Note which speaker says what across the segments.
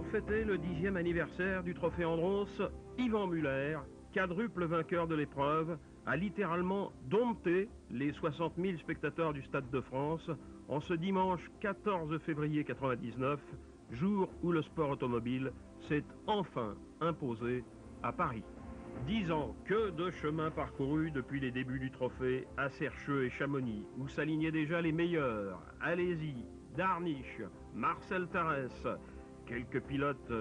Speaker 1: fêter le 10e anniversaire du Trophée Andros, Yvan Muller, quadruple vainqueur de l'épreuve, a littéralement dompté les 60 000 spectateurs du Stade de France en ce dimanche 14 février 1999, jour où le sport automobile s'est enfin imposé à Paris. 10 ans, que de chemin parcouru depuis les débuts du trophée à Sercheux et Chamonix, où s'alignaient déjà les meilleurs, Alési, Darniche, Marcel Tarès, quelques pilotes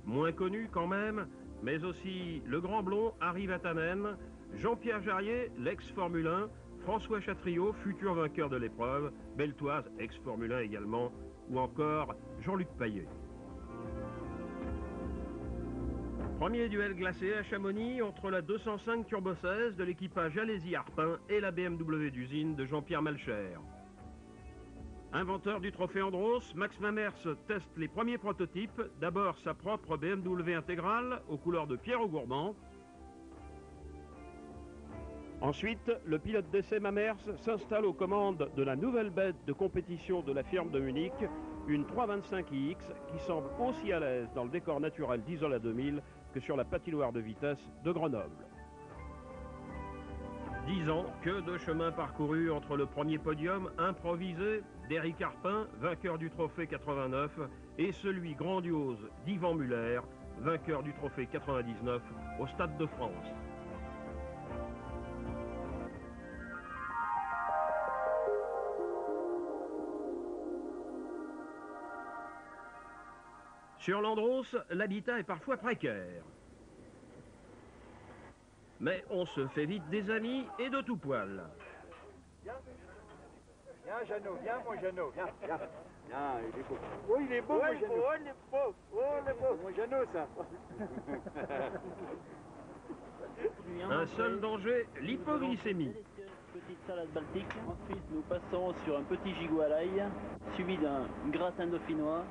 Speaker 1: moins connus quand même, mais aussi le grand blond Harry Vatanen, Jean-Pierre Jarier, l'ex-Formule 1, François Chatriot, futur vainqueur de l'épreuve, Beltoise, ex-Formule 1 également, ou encore Jean-Luc Payet. Premier duel glacé à Chamonix entre la 205 Turbo 16 de l'équipage Alési-Arpin et la BMW d'usine de Jean-Pierre Malcher. Inventeur du Trophée Andros, Max Mamers teste les premiers prototypes, d'abord sa propre BMW intégrale aux couleurs de Pierre Augourmand. Ensuite, le pilote d'essai Mamers s'installe aux commandes de la nouvelle bête de compétition de la firme de Munich, une 325iX qui semble aussi à l'aise dans le décor naturel d'Isola 2000 que sur la patinoire de vitesse de Grenoble. 10 ans, que de chemin parcouru entre le premier podium improvisé d'Éric Arpin, vainqueur du Trophée 89, et celui grandiose d'Yvan Muller, vainqueur du Trophée 99 au Stade de France. Sur l'Andros, l'habitat est parfois précaire. Mais on se fait vite des amis et de tout poil.
Speaker 2: Viens, Jeannot, viens, mon Jeannot, viens. Viens, il est beau. Oh, il est beau, mon Jeannot. Oh, il est beau, oh, il est beau. Mon Jeannot, ça.
Speaker 1: Un seul danger, l'hypoglycémie.
Speaker 3: Petite salade baltique. Ensuite, nous passons sur un petit gigot à l'ail, suivi d'un gratin dauphinois,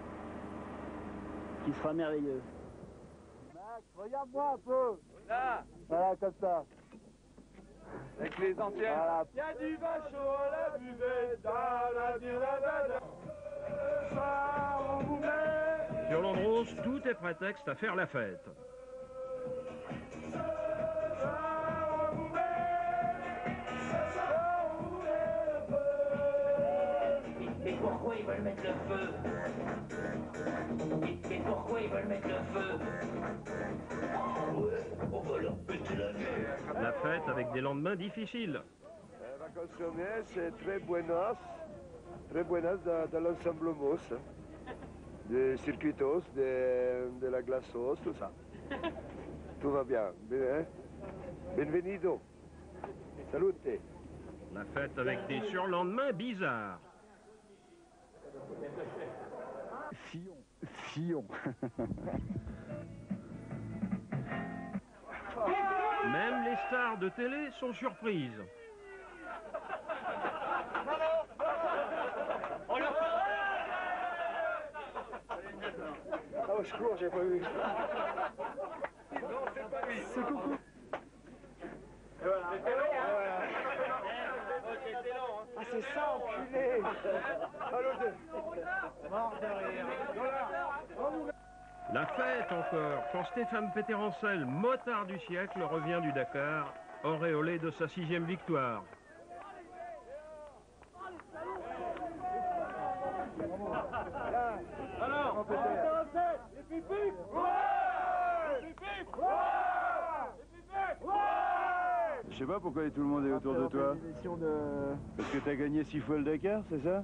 Speaker 3: qui sera merveilleux.
Speaker 2: Max, regarde-moi un peu. Là. Voilà, comme ça. Avec les anciens. Voilà. Il y a du vin chaud à la buvette, ça, on vous met.
Speaker 1: Sur l'Andros, tout est prétexte à faire la fête.
Speaker 4: Et pourquoi ils veulent mettre le feu? Et pourquoi ils veulent mettre le feu? On va leur péter la gueule.
Speaker 1: La fête avec des lendemains difficiles.
Speaker 5: Va consommer, c'est très buenos dans l'ensemble mousse. Des circuitos, de la glaços, tout ça. Tout va bien. Bien, Benvenido. Salute.
Speaker 1: La fête avec des surlendemains bizarres.
Speaker 2: Fillon.
Speaker 1: Même les stars de télé sont surprises.
Speaker 5: Ah, au secours, j'ai pas vu.
Speaker 2: Non, c'est pas lui. C'est coucou. Et voilà. C'était long, hein. C'était long, hein.
Speaker 5: Ah, c'est ça, enculé. Allô,
Speaker 2: Mort derrière.
Speaker 1: La fête encore, quand Stéphane Péterancel, motard du siècle, revient du Dakar, auréolé de sa 6e victoire.
Speaker 2: Alors, les pipis.
Speaker 5: Je sais pas pourquoi tout le monde est autour de toi. Parce que t'as gagné 6 fois le Dakar, c'est ça?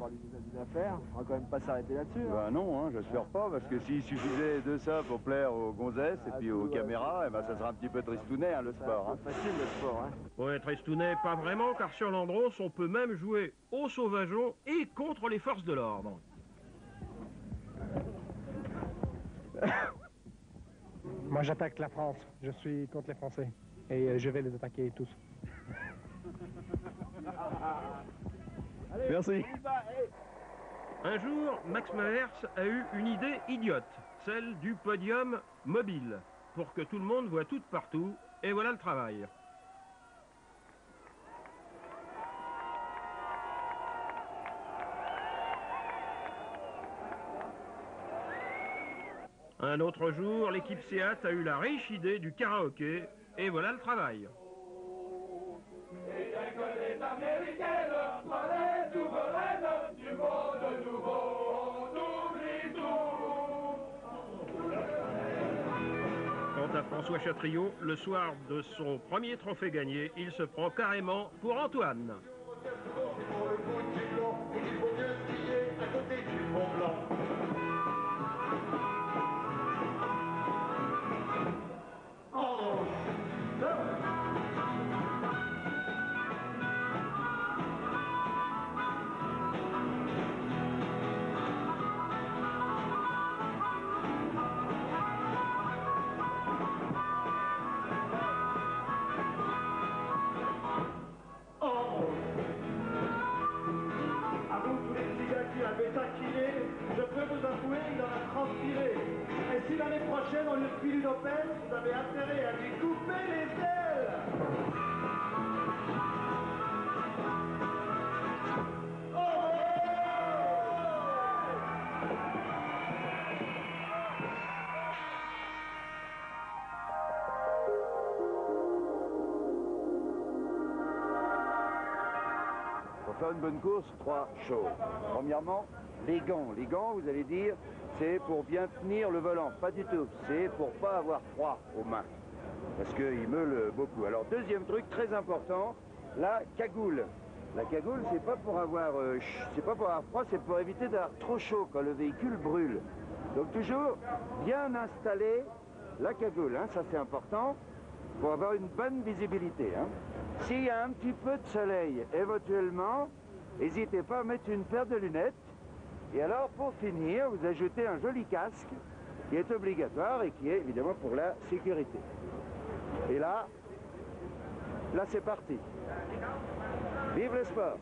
Speaker 2: Affaires, on va quand même pas s'arrêter là-dessus.
Speaker 5: Bah non, hein, j'espère pas, parce que s'il suffisait de ça pour plaire aux gonzesses et puis aux caméras, eh ben ça sera un petit peu tristounet, hein, le sport. Hein.
Speaker 2: Facile le sport, hein.
Speaker 1: Ouais, tristounet, pas vraiment, car sur l'Andros, on peut même jouer au sauvageon et contre les forces de l'ordre.
Speaker 6: Moi, j'attaque la France. Je suis contre les Français. Et je vais les attaquer tous.
Speaker 5: Merci.
Speaker 1: Un jour, Max Mamers a eu une idée idiote, celle du podium mobile, pour que tout le monde voit tout partout, et voilà le travail. Un autre jour, l'équipe Seat a eu la riche idée du karaoké, et voilà le travail. Quant à François Chatriot, le soir de son premier trophée gagné, il se prend carrément pour Antoine.
Speaker 2: Je peux vous avouer, il en a transpiré. Et si l'année prochaine, on lui file une opelle, vous avez intérêt à lui couper les ailes.
Speaker 5: Pour faire une bonne course, 3 choses. Premièrement, les gants. Les gants, vous allez dire, c'est pour bien tenir le volant. Pas du tout. C'est pour pas avoir froid aux mains. Parce qu'il meule beaucoup. Alors, deuxième truc très important, la cagoule. La cagoule, c'est pas pour avoir froid, c'est pour éviter d'avoir trop chaud quand le véhicule brûle. Donc toujours bien installer la cagoule, hein, ça c'est important, pour avoir une bonne visibilité. Hein. S'il y a un petit peu de soleil, éventuellement, n'hésitez pas à mettre une paire de lunettes. Et alors, pour finir, vous ajoutez un joli casque qui est obligatoire et qui est évidemment pour la sécurité. Et là c'est parti. Vive le sport!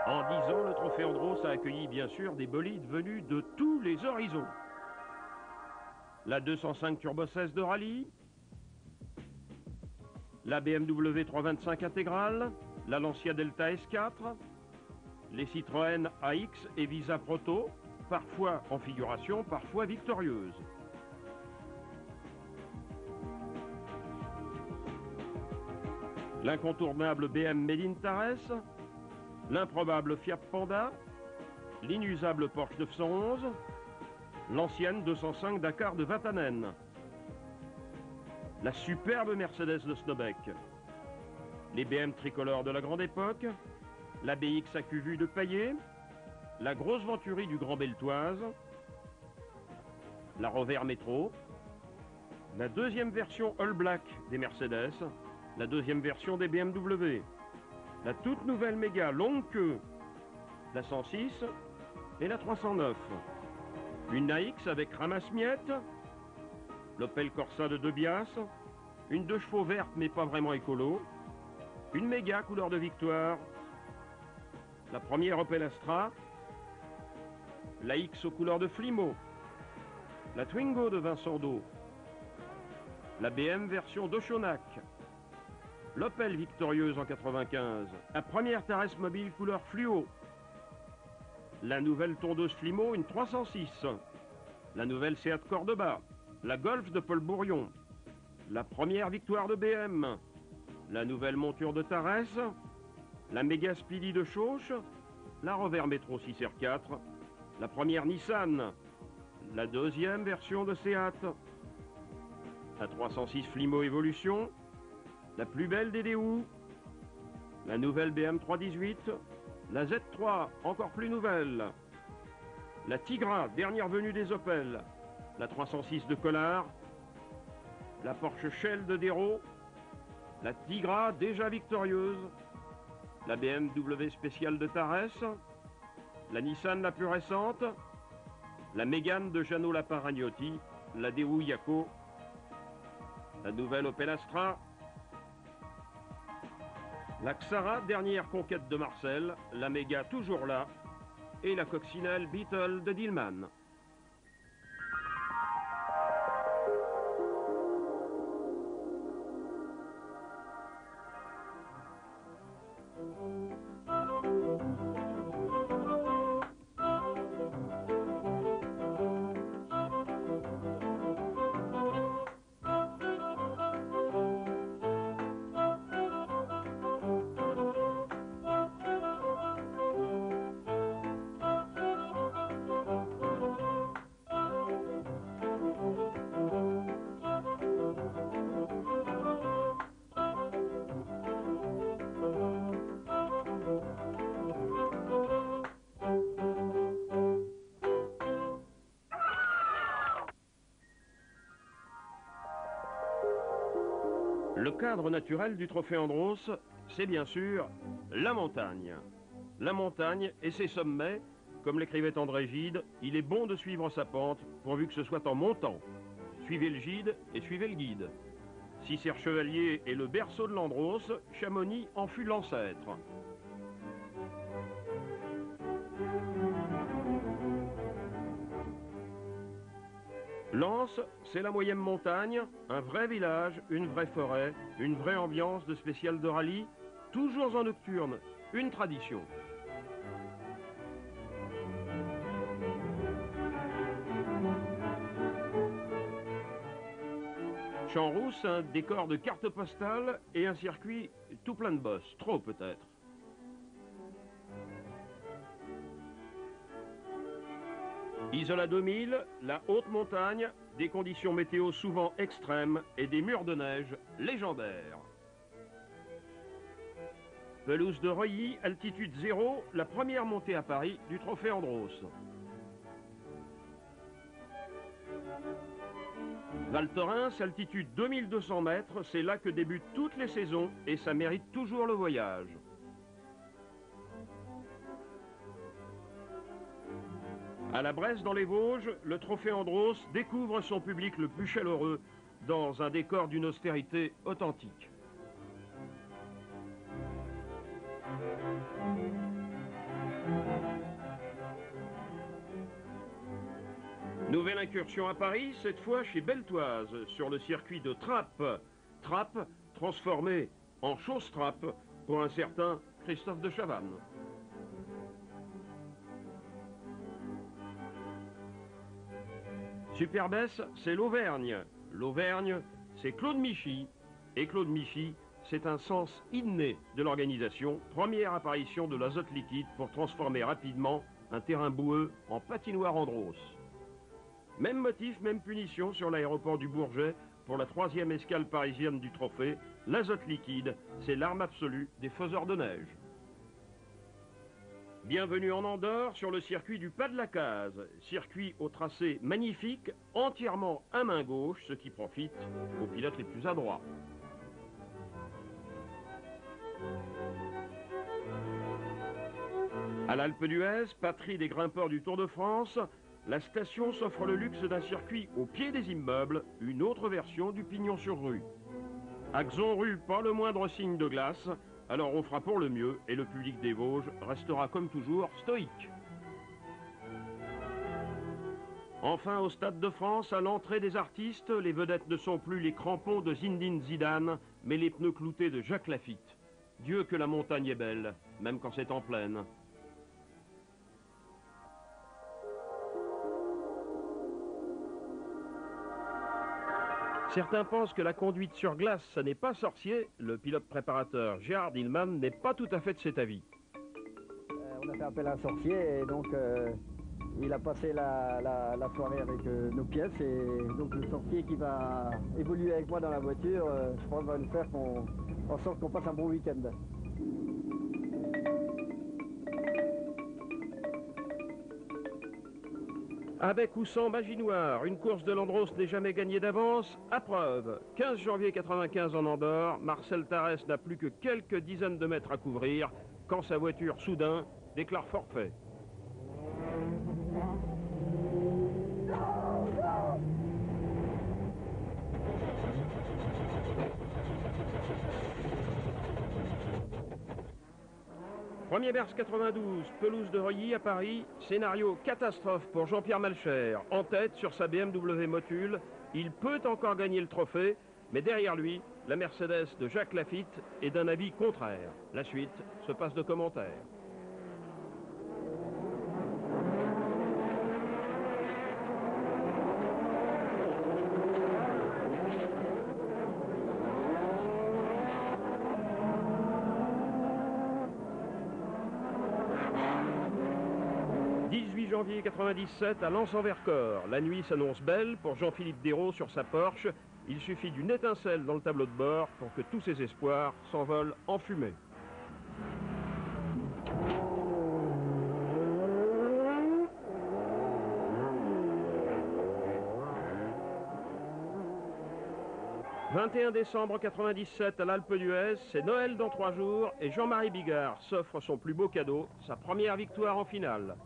Speaker 1: En 10 ans, le Trophée Andros a accueilli bien sûr des bolides venus de tous les horizons. La 205 Turbo 16 de rallye, la BMW 325 intégrale, la Lancia Delta S4, les Citroën AX et Visa Proto, parfois en figuration, parfois victorieuses. L'incontournable BM Made in Tarès, l'improbable Fiat Panda, l'inusable Porsche 911, l'ancienne 205 Dakar de Vatanen, la superbe Mercedes de Snobeck, les BM tricolores de la grande époque, la BX AQV de Paillet, la grosse Venturi du Grand Beltoise, la Rover Metro, la deuxième version All Black des Mercedes, la deuxième version des BMW, la toute nouvelle Mégane longue queue, la 106 et la 309, une AX avec ramasse-miettes, l'Opel Corsa de Debias, une 2 chevaux verte mais pas vraiment écolo, une Mégane couleur de victoire, la première Opel Astra, la X aux couleurs de Flimo, la Twingo de Vincent Do, la BM version d'Ochonac, l'Opel victorieuse en 95, la première Tarès mobile couleur fluo, la nouvelle tondeuse Flimo, une 306, la nouvelle Seat Cordoba, la Golf de Paul Bourrion, la première victoire de BM, la nouvelle monture de Tarès, la Méga Speedy de Chauche, la Rover Metro 6R4, la première Nissan, la deuxième version de Seat, la 306 Flimo Evolution, la plus belle des DU, la nouvelle BM 318, la Z3 encore plus nouvelle, la Tigra dernière venue des Opel, la 306 de Collard, la Porsche Shell de Dérault, la Tigra déjà victorieuse, la BMW spéciale de Tarès, la Nissan la plus récente, la Mégane de Jeannot Lapin-Ragnotti, la Daewoo Yako, la nouvelle Opel Astra, la Xara, dernière conquête de Marcel, la Méga toujours là, et la coccinelle Beetle de Dillman. Le cadre naturel du Trophée Andros, c'est bien sûr la montagne. La montagne et ses sommets, comme l'écrivait André Gide, il est bon de suivre sa pente, pourvu que ce soit en montant. Suivez le gide et suivez le guide. Cicère-Chevalier est le berceau de l'Andros, Chamonix en fut l'ancêtre. Lens, c'est la moyenne montagne, un vrai village, une vraie forêt, une vraie ambiance de spécial de rallye, toujours en nocturne, une tradition. Champs-Rousse, un décor de carte postale et un circuit tout plein de bosses, trop peut-être. Isola 2000, la haute montagne, des conditions météo souvent extrêmes et des murs de neige légendaires. Pelouse de Reuilly, altitude 0, la première montée à Paris du Trophée Andros. Val Thorens, altitude 2200 mètres, c'est là que débutent toutes les saisons et ça mérite toujours le voyage. À la Bresse dans les Vosges, le Trophée Andros découvre son public le plus chaleureux dans un décor d'une austérité authentique. incursion à Paris, cette fois chez Beltoise, sur le circuit de Trappes. Trappes transformé en Chausse-Trappes pour un certain Christophe de Chavannes. Superbès, c'est l'Auvergne. L'Auvergne, c'est Claude Michy. Et Claude Michy, c'est un sens inné de l'organisation. Première apparition de l'azote liquide pour transformer rapidement un terrain boueux en patinoire Andros. Même motif, même punition sur l'aéroport du Bourget pour la 3e escale parisienne du trophée. L'azote liquide, c'est l'arme absolue des faiseurs de neige. Bienvenue en Andorre sur le circuit du Pas de la Case, circuit au tracé magnifique, entièrement à main gauche, ce qui profite aux pilotes les plus adroits. À l'Alpe d'Huez, patrie des grimpeurs du Tour de France, la station s'offre le luxe d'un circuit au pied des immeubles, une autre version du pignon sur rue. À Xonru, pas le moindre signe de glace, alors on fera pour le mieux et le public des Vosges restera comme toujours stoïque. Enfin, au Stade de France, à l'entrée des artistes, les vedettes ne sont plus les crampons de Zinedine Zidane, mais les pneus cloutés de Jacques Lafitte. Dieu que la montagne est belle, même quand c'est en plaine. Certains pensent que la conduite sur glace, ça n'est pas sorcier. Le pilote préparateur Gerhard Hillman n'est pas tout à fait de cet avis.
Speaker 7: On a fait appel à un sorcier et donc il a passé la soirée avec nos pièces et donc le sorcier qui va évoluer avec moi dans la voiture, je pense va nous faire en sorte qu'on passe un bon week-end.
Speaker 1: Avec ou sans magie noire, une course de l'Andros n'est jamais gagnée d'avance. À preuve, 15 janvier 95 en Andorre, Marcel Tarès n'a plus que quelques dizaines de mètres à couvrir quand sa voiture, soudain, déclare forfait. Premier Berce 92, pelouse de Reuilly à Paris, scénario catastrophe pour Jean-Pierre Malcher. En tête sur sa BMW Motul, il peut encore gagner le trophée, mais derrière lui, la Mercedes de Jacques Lafitte est d'un avis contraire. La suite se passe de commentaires. Janvier 97 à Lens-en-Vercors. La nuit s'annonce belle pour Jean-Philippe Dérault sur sa Porsche. Il suffit d'une étincelle dans le tableau de bord pour que tous ses espoirs s'envolent en fumée. « 21 décembre 97 à l'Alpe d'Huez, c'est Noël dans 3 jours et Jean-Marie Bigard s'offre son plus beau cadeau, sa première victoire en finale.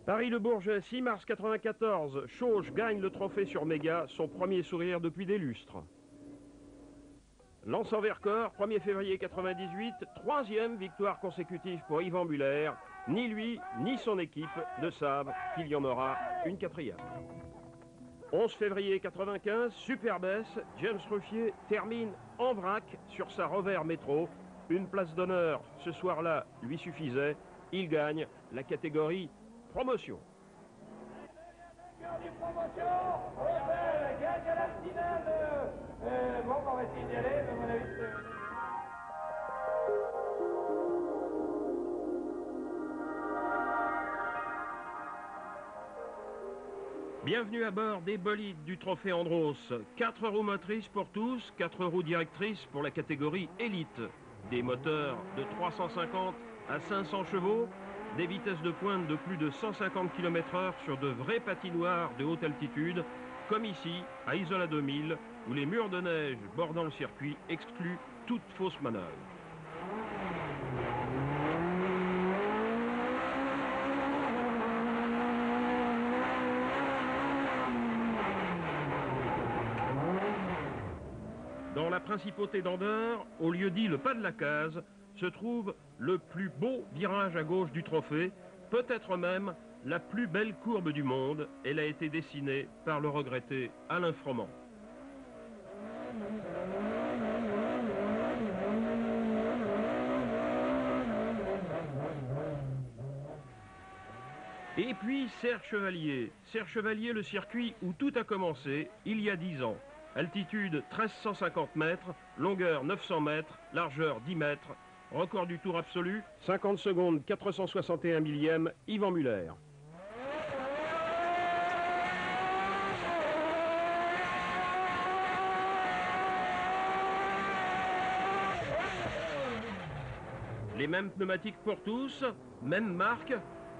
Speaker 1: Paris-Le Bourget, 6 mars 94, Chauge gagne le trophée sur Méga, son premier sourire depuis des lustres. Lens-en-Vercors, 1er février 98, 3e victoire consécutive pour Yvan Muller. Ni lui, ni son équipe ne savent qu'il y en aura une 4e. 11 février 95, Superbès, James Ruffier termine en vrac sur sa Rover Métro. Une place d'honneur ce soir-là lui suffisait. Il gagne la catégorie promotion. Bienvenue à bord des bolides du trophée Andros. 4 roues motrices pour tous, 4 roues directrices pour la catégorie élite. Des moteurs de 350 à 500 chevaux, des vitesses de pointe de plus de 150 km/h sur de vraies patinoires de haute altitude, comme ici, à Isola 2000, où les murs de neige bordant le circuit excluent toute fausse manœuvre. Dans la principauté d'Andorre, au lieu dit le Pas de la Case, se trouve le plus beau virage à gauche du trophée, peut-être même la plus belle courbe du monde, elle a été dessinée par le regretté Alain Froment. Et puis Serre Chevalier. Serre Chevalier, le circuit où tout a commencé il y a 10 ans. Altitude 1350 mètres, longueur 900 mètres, largeur 10 mètres. Record du tour absolu, 50 secondes 461 millièmes, Yvan Muller. Les mêmes pneumatiques pour tous, même marque.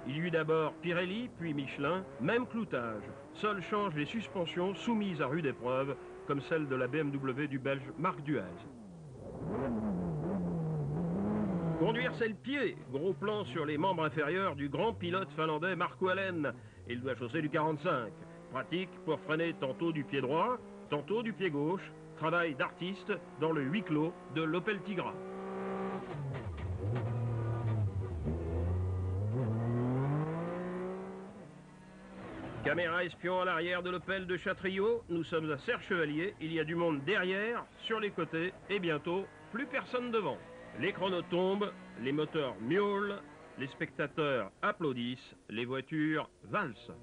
Speaker 1: Il y eut d'abord Pirelli, puis Michelin, même cloutage. Seul change les suspensions soumises à rude épreuve, comme celle de la BMW du Belge Marc Duez. Conduire, c'est le pied. Gros plan sur les membres inférieurs du grand pilote finlandais Markku Alén. Il doit chausser du 45. Pratique pour freiner tantôt du pied droit, tantôt du pied gauche. Travail d'artiste dans le huis clos de l'Opel Tigra. Caméra espion à l'arrière de l'Opel de Châtriot. Nous sommes à Serre Chevalier. Il y a du monde derrière, sur les côtés et bientôt plus personne devant. Les chronos tombent, les moteurs miaulent, les spectateurs applaudissent, les voitures valsent.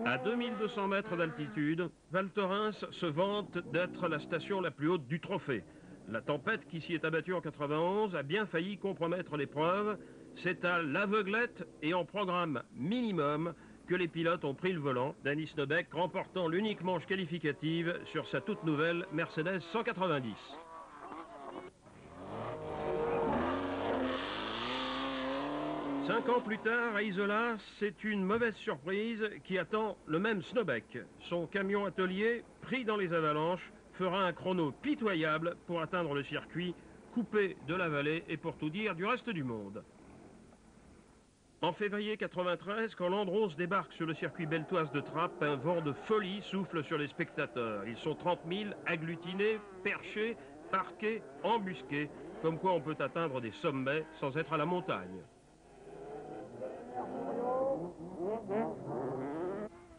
Speaker 1: À 2200 mètres d'altitude, Val Thorens se vante d'être la station la plus haute du trophée. La tempête qui s'y est abattue en 91 a bien failli compromettre l'épreuve. C'est à l'aveuglette et en programme minimum que les pilotes ont pris le volant. Danny Snobeck remportant l'unique manche qualificative sur sa toute nouvelle Mercedes 190. Cinq ans plus tard, à Isola, c'est une mauvaise surprise qui attend le même Snobeck. Son camion atelier, pris dans les avalanches, fera un chrono pitoyable pour atteindre le circuit, coupé de la vallée et pour tout dire du reste du monde. En février 93, quand l'Andros débarque sur le circuit beltoise de Trappes, un vent de folie souffle sur les spectateurs. Ils sont 30 000 agglutinés, perchés, parqués, embusqués, comme quoi on peut atteindre des sommets sans être à la montagne.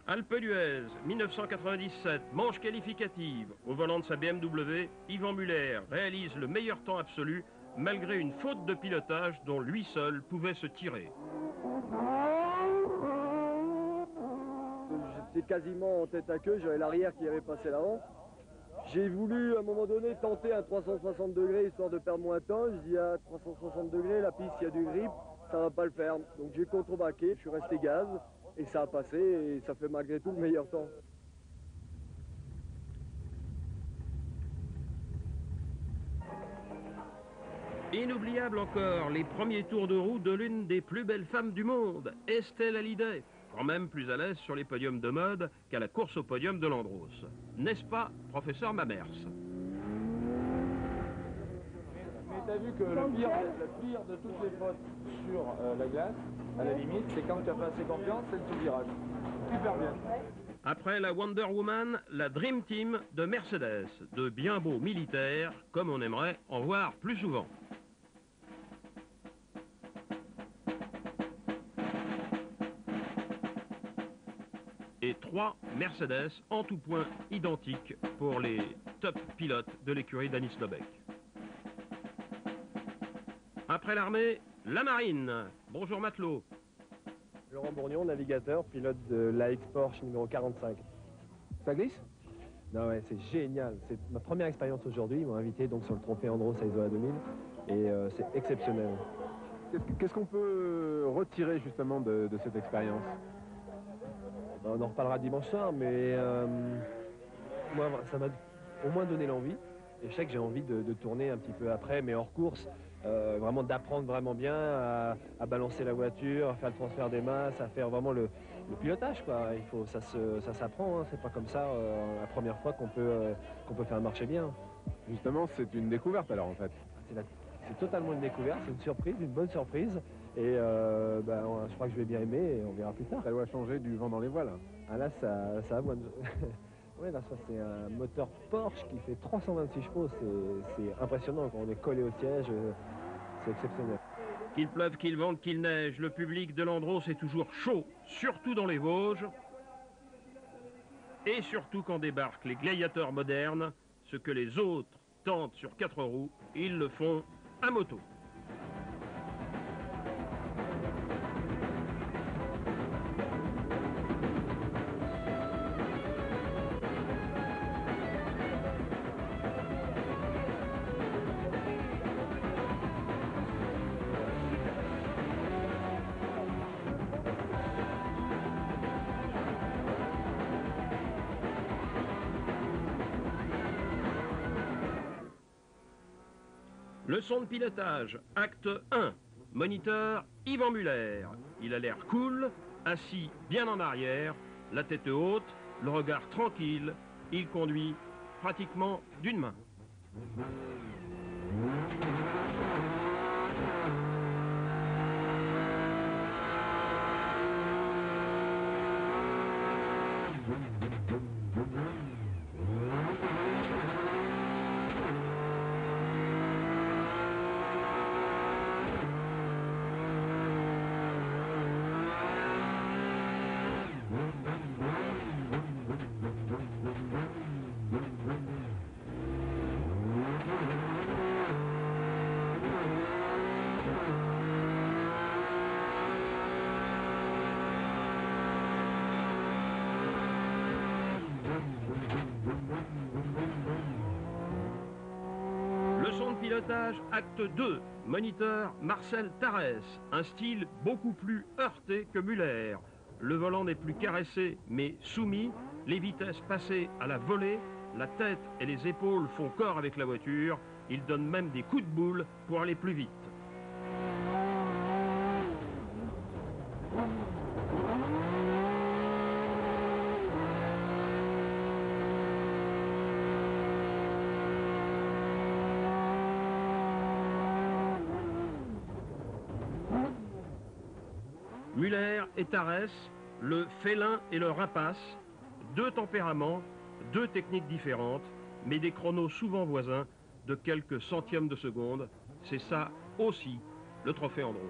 Speaker 1: Alpe d'Huez, 1997, manche qualificative. Au volant de sa BMW, Yvan Muller réalise le meilleur temps absolu, malgré une faute de pilotage dont lui seul pouvait se tirer.
Speaker 2: J'étais quasiment en tête à queue, j'avais l'arrière qui avait passé l'avant. J'ai voulu à un moment donné tenter un 360 degrés histoire de perdre moins de temps. Je dis à 360 degrés, la piste, il y a du grip, ça va pas le faire. Donc j'ai contrebaqué, je suis resté gaz et ça a passé et ça fait malgré tout le meilleur temps.
Speaker 1: Inoubliable encore, les premiers tours de roue de l'une des plus belles femmes du monde, Estelle Hallyday, quand même plus à l'aise sur les podiums de mode qu'à la course au podium de l'Andros. N'est-ce pas, professeur Mamers?
Speaker 8: Mais t'as vu que le pire de toutes les fautes sur la glace, à la limite, c'est quand tu as pas assez confiance, c'est le sous-virage. Super bien.
Speaker 1: Après la Wonder Woman, la Dream Team de Mercedes, de bien beaux militaires, comme on aimerait en voir plus souvent. Et 3 Mercedes en tout point identiques pour les top pilotes de l'écurie Danny Snobeck. Après l'armée, la marine. Bonjour matelot.
Speaker 6: Laurent Bourgnon, navigateur, pilote de la X-Porsche numéro 45.
Speaker 8: Ça glisse?
Speaker 9: Non, ouais, c'est génial. C'est ma première expérience aujourd'hui. Ils m'ont invité donc sur le trophée Andros à Isola 2000 et c'est exceptionnel.
Speaker 10: Qu'est-ce qu'on peut retirer justement de cette expérience?
Speaker 9: Ben, on en reparlera dimanche soir, mais moi, ça m'a au moins donné l'envie. Et je sais que j'ai envie de tourner un petit peu après, mais hors course, vraiment d'apprendre vraiment bien à balancer la voiture, à faire le transfert des masses, à faire vraiment le pilotage, quoi. Ça s'apprend, hein. C'est pas comme ça la première fois qu'on peut faire marcher bien.
Speaker 10: Justement, c'est une découverte alors en fait.
Speaker 9: C'est totalement une découverte, c'est une surprise, une bonne surprise. Et je crois que je vais bien aimer et on verra plus tard.
Speaker 10: Ça doit changer du vent dans les voiles.
Speaker 9: Ah là, ça avoine. Ouais, là, ça c'est un moteur Porsche qui fait 326 chevaux. C'est impressionnant quand on est collé au siège. C'est exceptionnel.
Speaker 1: Qu'il pleuve, qu'il vente, qu'il neige, le public de l'Andros est toujours chaud, surtout dans les Vosges. Et surtout quand débarquent les gladiateurs modernes, ce que les autres tentent sur 4 roues, ils le font à moto. Leçon de pilotage, acte 1. Moniteur Yvan Muller. Il a l'air cool, assis bien en arrière, la tête haute, le regard tranquille. Il conduit pratiquement d'une main. Leçon de pilotage, acte 2. Moniteur Marcel Tarès. Un style beaucoup plus heurté que Muller. Le volant n'est plus caressé mais soumis. Les vitesses passées à la volée. La tête et les épaules font corps avec la voiture. Il donne même des coups de boule pour aller plus vite. Muller et Tarès, le félin et le rapace, deux tempéraments, deux techniques différentes, mais des chronos souvent voisins de quelques centièmes de seconde. C'est ça aussi le trophée Andros.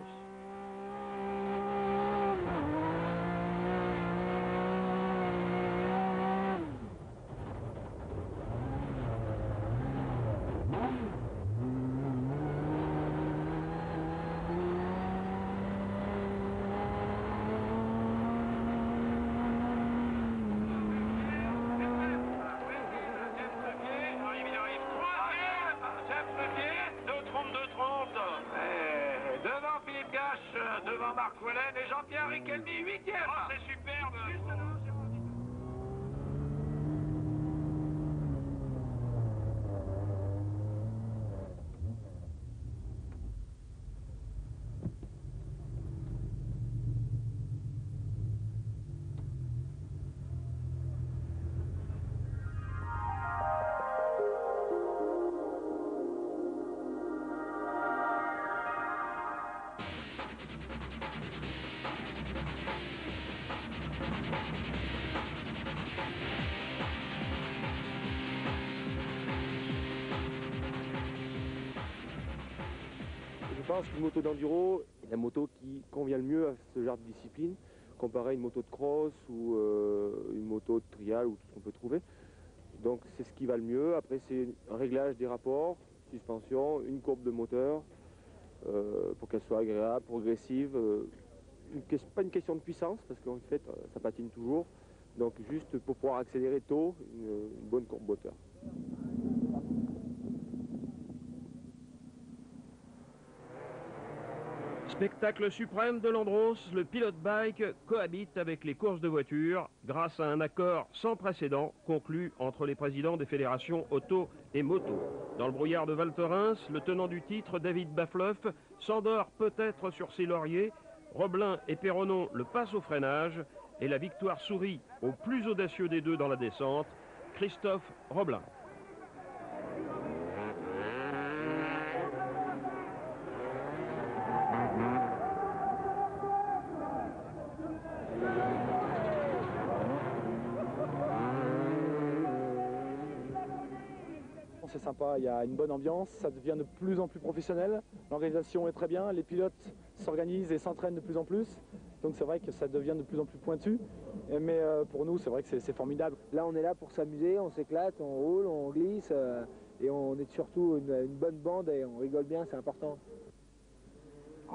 Speaker 11: Devant Marc Wellen et Jean-Pierre Riquelme, 8e. Oh, c'est superbe.
Speaker 2: Je pense qu'une moto d'enduro est la moto qui convient le mieux à ce genre de discipline, comparé à une moto de cross ou une moto de trial ou tout ce qu'on peut trouver. Donc c'est ce qui va le mieux. Après c'est un réglage des rapports, suspension, une courbe de moteur pour qu'elle soit agréable, progressive. Pas une question de puissance parce qu'en fait ça patine toujours,
Speaker 12: Donc juste pour pouvoir accélérer tôt, une bonne courbe moteur.
Speaker 1: Spectacle suprême de l'Andros, le pilote bike cohabite avec les courses de voitures grâce à un accord sans précédent conclu entre les présidents des fédérations auto et moto. Dans le brouillard de Val Thorens, le tenant du titre, David Bafloff, s'endort peut-être sur ses lauriers. Roblin et Perronon le passent au freinage et la victoire sourit au plus audacieux des deux dans la descente, Christophe Roblin.
Speaker 8: C'est sympa, il y a une bonne ambiance, ça devient de plus en plus professionnel, l'organisation est très bien, les pilotes s'organisent et s'entraînent de plus en plus, donc c'est vrai que ça devient de plus en plus pointu, mais pour nous c'est vrai que c'est formidable.
Speaker 2: Là on est là pour s'amuser, on s'éclate, on roule, on glisse, et on est surtout une bonne bande et on rigole bien, c'est important.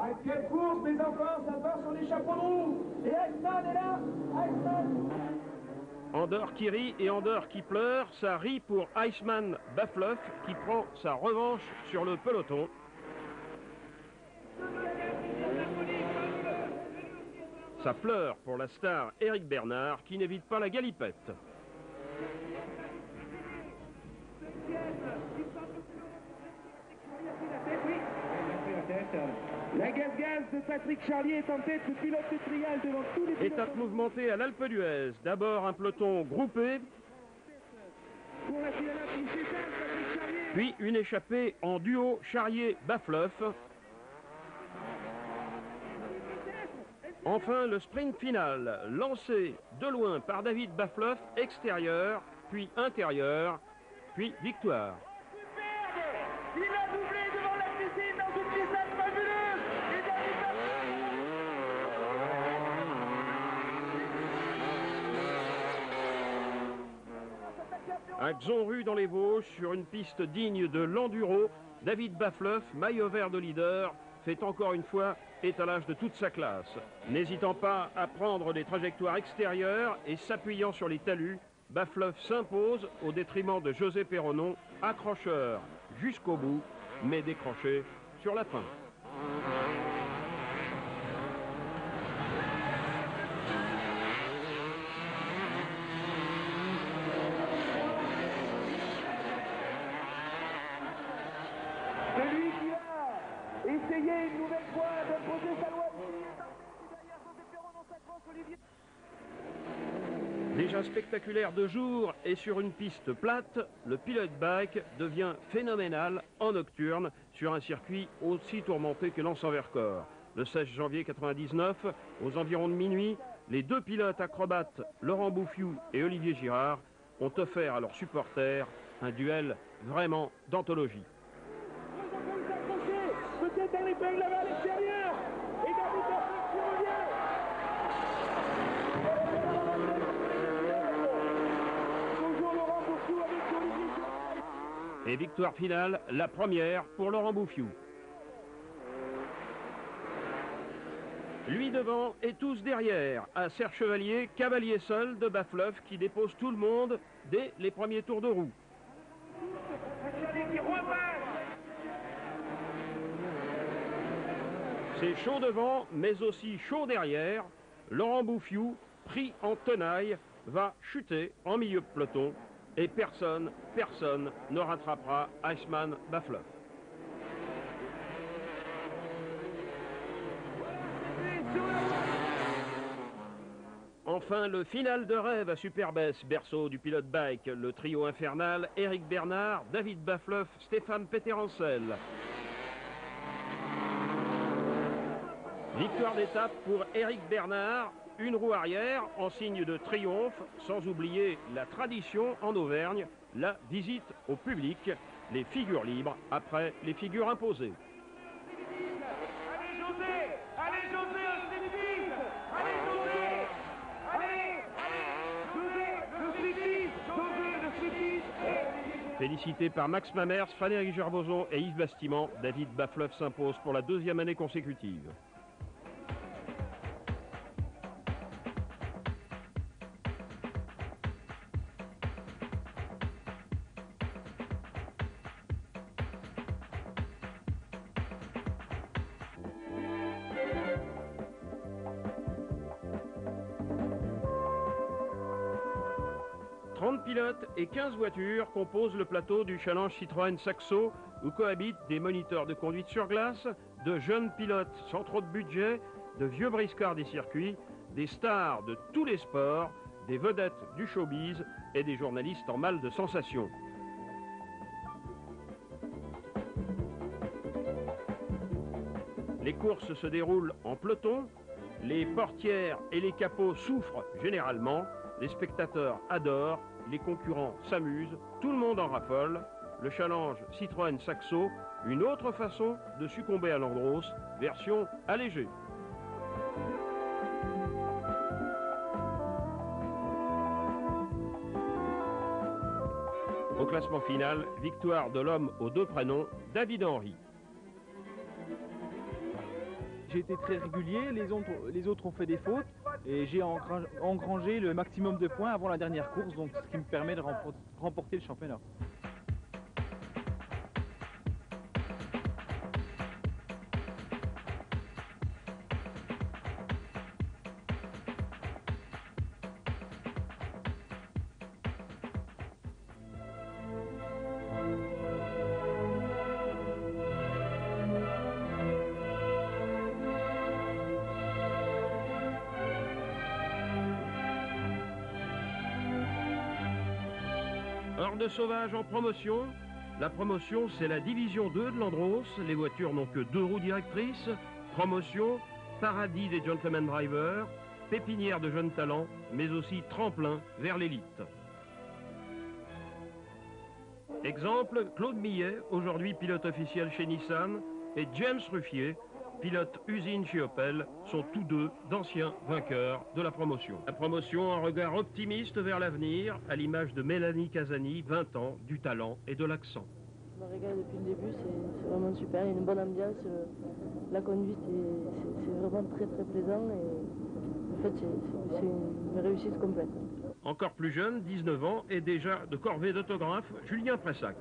Speaker 11: À pied de course, mes enfants, ça part sur les chapeaux de roue. Et Iceman est là, Iceman.
Speaker 1: Andor qui rit et Andor qui pleure, ça rit pour Iceman Bafloff qui prend sa revanche sur le peloton. Ça pleure pour la star Éric Bernard qui n'évite pas la galipette.
Speaker 11: La gaz-gaz de Patrick Charlier est en tête, le pilote de trial devant tous les pilotes.
Speaker 1: Étape mouvementée à l'Alpe d'Huez. D'abord un peloton groupé,
Speaker 11: Pour la finale, il s'échappe, Patrick Charlier.
Speaker 1: puis une échappée en duo Charlier-Bafloff. Enfin le sprint final, lancé de loin par David Bafloff, extérieur, puis intérieur, puis victoire.
Speaker 11: Il a doublé devant la piscine dans une glissade fabuleuse. Et David
Speaker 1: À Xonru dans les Vosges, sur une piste digne de l'enduro, David Bafloff, maillot vert de leader, fait encore une fois étalage de toute sa classe. N'hésitant pas à prendre des trajectoires extérieures et s'appuyant sur les talus, Bafloff s'impose au détriment de José Perronon, accrocheur jusqu'au bout, mais décroché sur la fin.
Speaker 11: Celui qui a essayé une nouvelle fois d'imposer sa loi derrière José Perronon, s'accroche Olivier.
Speaker 1: Déjà spectaculaire de jour et sur une piste plate, le pilote bike devient phénoménal en nocturne sur un circuit aussi tourmenté que l'Anse-en-Vercors. Le 16 janvier 1999, aux environs de minuit, les deux pilotes acrobates Laurent Bouffiou et Olivier Girard ont offert à leurs supporters un duel vraiment d'anthologie.
Speaker 11: Peut-être un épingle là-bas à l'extérieur. Et David Bafloff qui revient. Toujours Laurent Bouffiou avec Olivier Girard.
Speaker 1: Et victoire finale, la première pour Laurent Bouffiou. Lui devant et tous derrière, à Serre Chevalier, cavalier seul de Bafloff qui dépose tout le monde dès les premiers tours de roue. C'est chaud devant, mais aussi chaud derrière. Laurent Bouffiou, pris en tenaille, va chuter en milieu de peloton et personne ne rattrapera Iceman Bafloff. Enfin, le final de rêve à Superbès, berceau du pilote bike, le trio infernal, Éric Bernard, David Bafloff, Stéphane Petterancel. Victoire d'étape pour Éric Bernard, une roue arrière en signe de triomphe, sans oublier la tradition en Auvergne, la visite au public, les figures libres après les figures imposées.
Speaker 11: Allez José, on se divise. Allez José, José, le slipis.
Speaker 1: Félicité par Max Mamers, Frédéric Gervoson et Yves Bastiment, David Bafloff s'impose pour la deuxième année consécutive. 30 pilotes et 15 voitures composent le plateau du Challenge Citroën Saxo où cohabitent des moniteurs de conduite sur glace, de jeunes pilotes sans trop de budget, de vieux briscards des circuits, des stars de tous les sports, des vedettes du showbiz et des journalistes en mal de sensations. Les courses se déroulent en peloton, les portières et les capots souffrent généralement, les spectateurs adorent, les concurrents s'amusent, tout le monde en raffole. Le Challenge Citroën Saxo, une autre façon de succomber à l'Andros, version allégée. Au classement final, victoire de l'homme aux deux prénoms, David Henry.
Speaker 13: J'ai été très régulier, les autres ont fait des fautes et j'ai engrangé le maximum de points avant la dernière course, donc ce qui me permet de remporter le championnat.
Speaker 1: Hors de sauvage en promotion. La promotion, c'est la division 2 de l'Andros. Les voitures n'ont que 2 roues directrices. Promotion, paradis des gentlemen drivers, pépinière de jeunes talents, mais aussi tremplin vers l'élite. Exemple, Claude Millet, aujourd'hui pilote officiel chez Nissan, et James Ruffier, pilote usine chez Opel, sont tous deux d'anciens vainqueurs de la promotion. La promotion, un regard optimiste vers l'avenir, à l'image de Mélanie Casani, 20 ans, du talent et de l'accent.
Speaker 14: Je me régale depuis le début, c'est vraiment super, il y a une bonne ambiance, la conduite c'est vraiment très plaisant et en fait c'est une réussite complète.
Speaker 1: Encore plus jeune, 19 ans, et déjà de corvée d'autographe, Julien Pressac.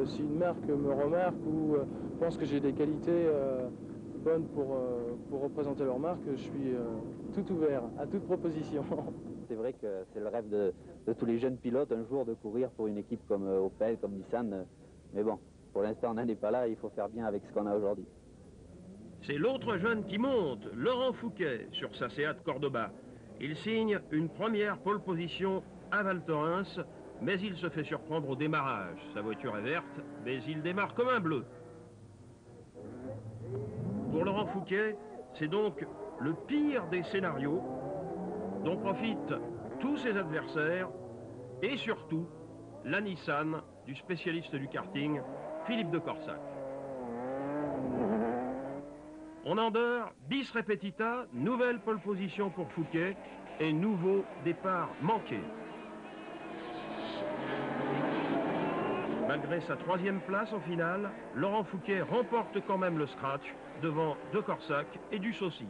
Speaker 8: Si une marque me remarque ou pense que j'ai des qualités bonnes pour représenter leur marque, je suis tout ouvert à toute proposition.
Speaker 15: C'est vrai que c'est le rêve de tous les jeunes pilotes un jour de courir pour une équipe comme Opel, comme Nissan. Mais bon, pour l'instant on n'en est pas là, il faut faire bien avec ce qu'on a aujourd'hui.
Speaker 1: C'est l'autre jeune qui monte, Laurent Fouquet, sur sa Seat Cordoba. Il signe une première pole position à Val Thorens, mais il se fait surprendre au démarrage. Sa voiture est verte, mais il démarre comme un bleu. Pour Laurent Fouquet, c'est donc le pire des scénarios dont profitent tous ses adversaires et surtout la Nissan du spécialiste du karting, Philippe de Corsac. En Andorre, bis repetita, nouvelle pole position pour Fouquet et nouveau départ manqué. Malgré sa 3e place en finale, Laurent Fouquet remporte quand même le scratch devant de Corsac et du Saucy.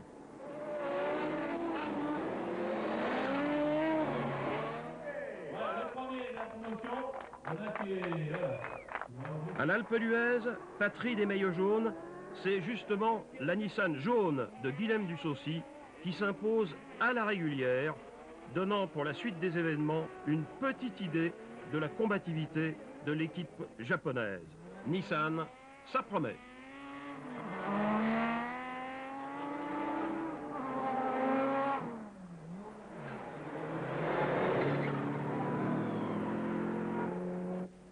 Speaker 1: À l'Alpe d'Huez, patrie des maillots jaunes, c'est justement la Nissan jaune de Guilhem du Saucy qui s'impose à la régulière, donnant pour la suite des événements une petite idée de la combativité de l'équipe japonaise. Nissan, ça promet.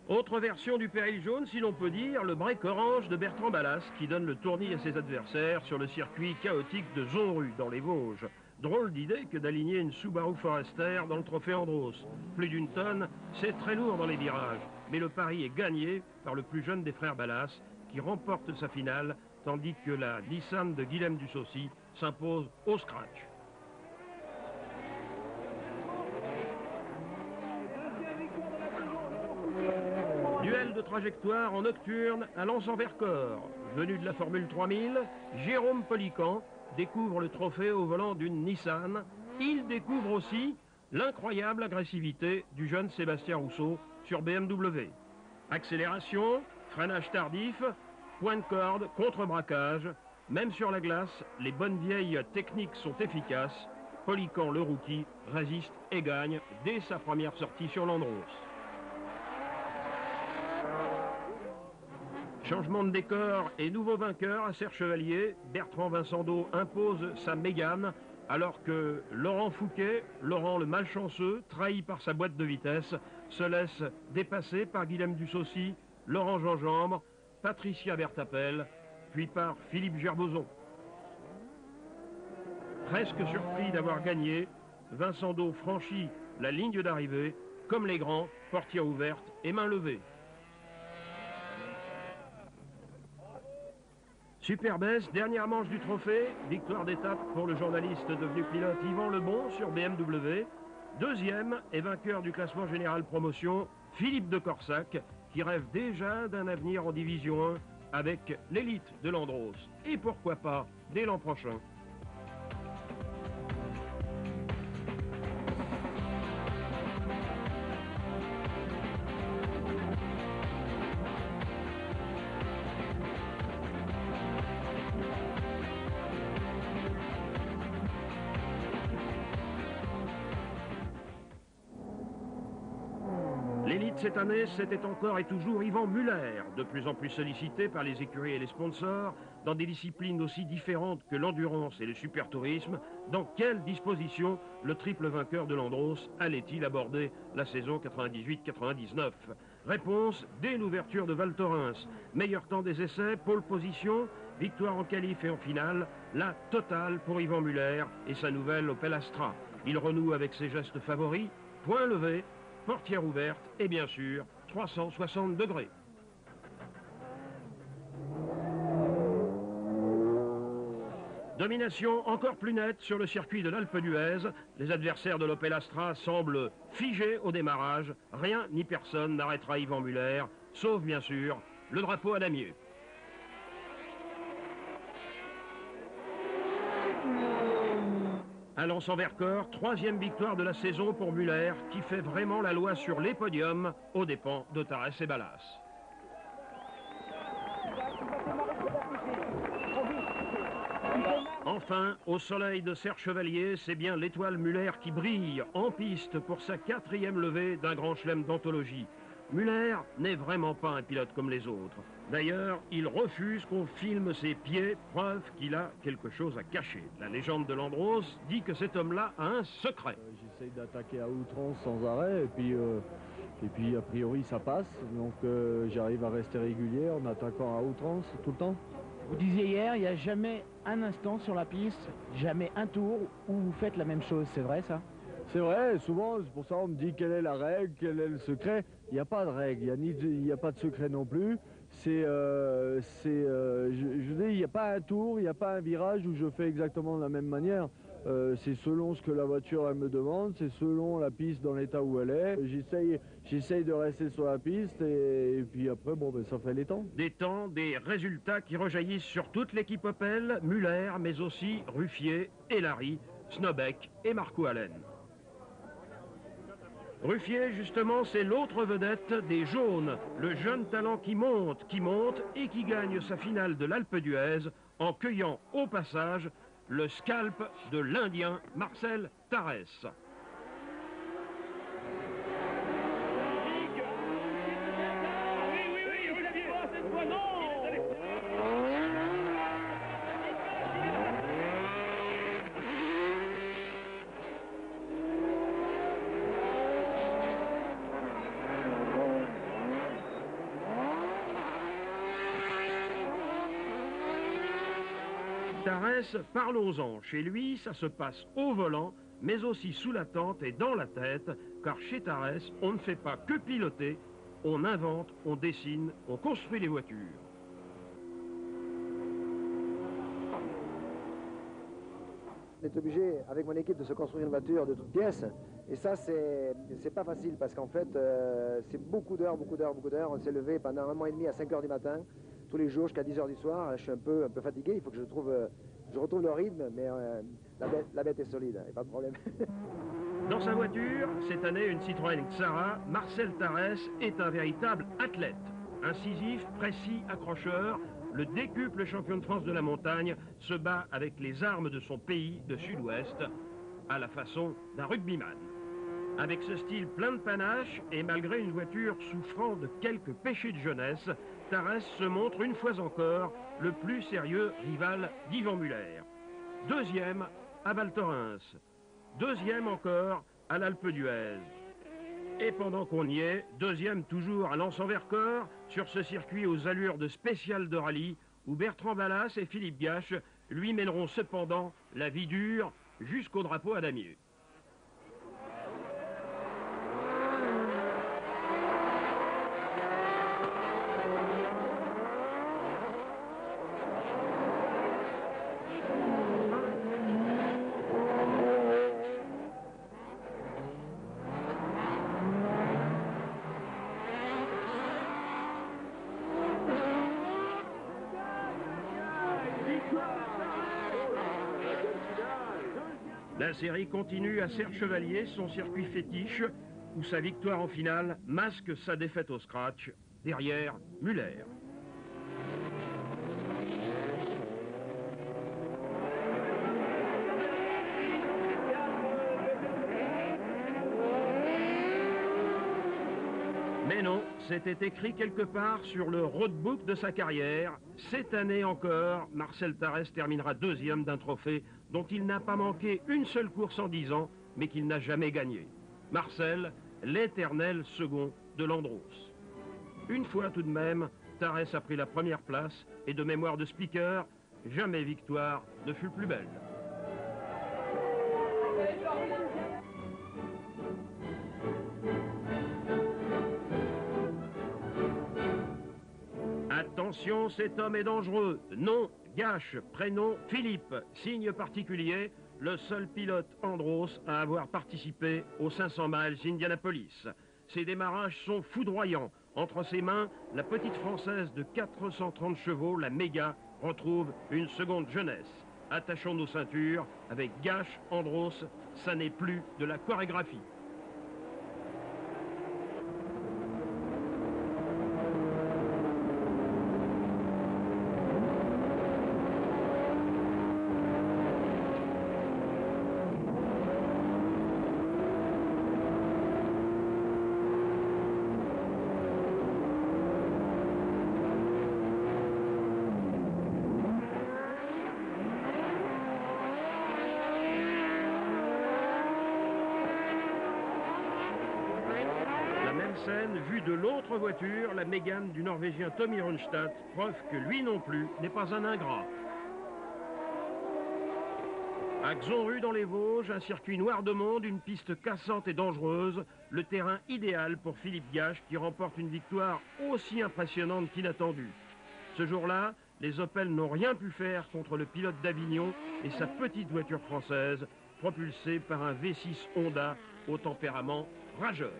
Speaker 1: Autre version du péril jaune, si l'on peut dire, le break orange de Bertrand Ballas qui donne le tournis à ses adversaires sur le circuit chaotique de Zonru dans les Vosges. Drôle d'idée que d'aligner une Subaru Forester dans le trophée Andros. Plus d'une tonne, c'est très lourd dans les virages. Mais le pari est gagné par le plus jeune des frères Ballas qui remporte sa finale, tandis que la Nissan de Guilhem du Saucy s'impose au scratch. Duel de trajectoire en nocturne à Lens-en-Vercors. Venu de la Formule 3000, Jérôme Polican découvre le trophée au volant d'une Nissan. Il découvre aussi l'incroyable agressivité du jeune Sébastien Rousseau sur BMW. Accélération, freinage tardif, point de corde, contre-braquage. Même sur la glace, les bonnes vieilles techniques sont efficaces. Polican, le rookie, résiste et gagne dès sa première sortie sur l'Andros. Changement de décor et nouveau vainqueur à Serre-Chevalier, Bertrand Vincendo impose sa Mégane, alors que Laurent Fouquet, Laurent le malchanceux, trahi par sa boîte de vitesse, se laisse dépasser par Guilhem Dussaucy, Laurent Gingembre, Patricia Bertapel, puis par Philippe Gerbozon. Presque surpris d'avoir gagné, Vincendo franchit la ligne d'arrivée, comme les grands, portière ouverte et main levée. Superbès, dernière manche du trophée, victoire d'étape pour le journaliste devenu pilote Yvan Lebon sur BMW. Deuxième et vainqueur du classement général promotion, Philippe de Corsac, qui rêve déjà d'un avenir en division 1 avec l'élite de l'Andros. Et pourquoi pas, dès l'an prochain. L'élite cette année, c'était encore et toujours Yvan Muller, de plus en plus sollicité par les écuries et les sponsors, dans des disciplines aussi différentes que l'endurance et le supertourisme. Dans quelles dispositions le triple vainqueur de l'Andros allait-il aborder la saison 98-99? Réponse dès l'ouverture de Val Thorens. Meilleur temps des essais, pole position, victoire en qualif et en finale, la totale pour Yvan Muller et sa nouvelle Opel Astra. Il renoue avec ses gestes favoris, point levé, portière ouverte et bien sûr 360 degrés. Domination encore plus nette sur le circuit de l'Alpe d'Huez. Les adversaires de l'Opel Astra semblent figés au démarrage. Rien ni personne n'arrêtera Yvan Muller, sauf bien sûr le drapeau à damier. À Lens-en-Vercors, troisième victoire de la saison pour Muller, qui fait vraiment la loi sur les podiums aux dépens de Tarès et Ballas. Enfin, au soleil de Serre-Chevalier, c'est bien l'étoile Muller qui brille en piste pour sa quatrième levée d'un grand chelem d'anthologie. Muller n'est vraiment pas un pilote comme les autres. D'ailleurs, il refuse qu'on filme ses pieds, preuve qu'il a quelque chose à cacher. La légende de l'Andros dit que cet homme-là a un secret.
Speaker 2: J'essaye d'attaquer à outrance sans arrêt, et puis a priori ça passe. Donc j'arrive à rester régulier en attaquant à outrance tout le temps.
Speaker 16: Vous disiez hier, il n'y a jamais un instant sur la piste, jamais un tour où vous faites la même chose, c'est vrai ça?
Speaker 2: C'est vrai, souvent, c'est pour ça on me dit quelle est la règle, quel est le secret. Il n'y a pas de règle, il n'y a pas de secret non plus. Je dis, il n'y a pas un tour, il n'y a pas un virage où je fais exactement de la même manière. C'est selon ce que la voiture elle me demande, c'est selon la piste dans l'état où elle est. J'essaye de rester sur la piste et puis après, bon, ben, ça fait les temps.
Speaker 1: Des temps, des résultats qui rejaillissent sur toute l'équipe Opel, Muller, mais aussi Ruffier, Elary, Snobeck et Marco Allen. Ruffier, justement, c'est l'autre vedette des jaunes, le jeune talent qui monte et qui gagne sa finale de l'Alpe d'Huez en cueillant au passage le scalp de l'Indien Marcel Tarès. Tarès, parlons-en. Chez lui, ça se passe au volant, mais aussi sous la tente et dans la tête, car chez Tarès, on ne fait pas que piloter, on invente, on dessine, on construit les voitures.
Speaker 17: On est obligé, avec mon équipe, de se construire une voiture de toutes pièces. Et ça, c'est pas facile, parce qu'en fait, c'est beaucoup d'heures. On s'est levé pendant 1 mois et demi à 5 h du matin, tous les jours jusqu'à 10 h du soir. Je suis un peu fatigué, il faut que je retrouve le rythme, mais la bête est solide, pas de problème.
Speaker 1: Dans sa voiture, cette année une Citroën Xara, Marcel Tarès est un véritable athlète. Incisif, précis, accrocheur, le décuple champion de France de la montagne se bat avec les armes de son pays de Sud-Ouest. à la façon d'un rugbyman. Avec ce style plein de panache et malgré une voiture souffrant de quelques péchés de jeunesse, Tarès se montre une fois encore le plus sérieux rival d'Yvan Muller. Deuxième à Val Thorens, deuxième encore à l'Alpe d'Huez. Et pendant qu'on y est, deuxième toujours à Lens-en-Vercors, sur ce circuit aux allures de spécial de rallye, où Bertrand Ballas et Philippe Gache lui mèneront cependant la vie dure jusqu'au drapeau à damier. La série continue à Serre Chevalier, son circuit fétiche, où sa victoire en finale masque sa défaite au scratch, derrière Muller. Mais non, c'était écrit quelque part sur le roadbook de sa carrière. Cette année encore, Marcel Tarès terminera deuxième d'un trophée dont il n'a pas manqué une seule course en 10 ans, mais qu'il n'a jamais gagné. Marcel, l'éternel second de Landros. Une fois tout de même, Tarès a pris la première place, et de mémoire de speaker, jamais victoire ne fut plus belle. Attention, cet homme est dangereux. Nom, Gache, prénom, Philippe. Signe particulier, le seul pilote Andros à avoir participé aux 500 miles Indianapolis. Ses démarrages sont foudroyants. Entre ses mains, la petite française de 430 chevaux, la Méga, retrouve une seconde jeunesse. Attachons nos ceintures, avec Gache, Andros, ça n'est plus de la chorégraphie. Scène vue de l'autre voiture, la Mégane du Norvégien Tommy Ronstadt, preuve que lui non plus n'est pas un ingrat. À Xonru dans les Vosges, un circuit noir de monde, une piste cassante et dangereuse, le terrain idéal pour Philippe Gache qui remporte une victoire aussi impressionnante qu'inattendue. Ce jour-là, les Opel n'ont rien pu faire contre le pilote d'Avignon et sa petite voiture française, propulsée par un V6 Honda au tempérament rageur.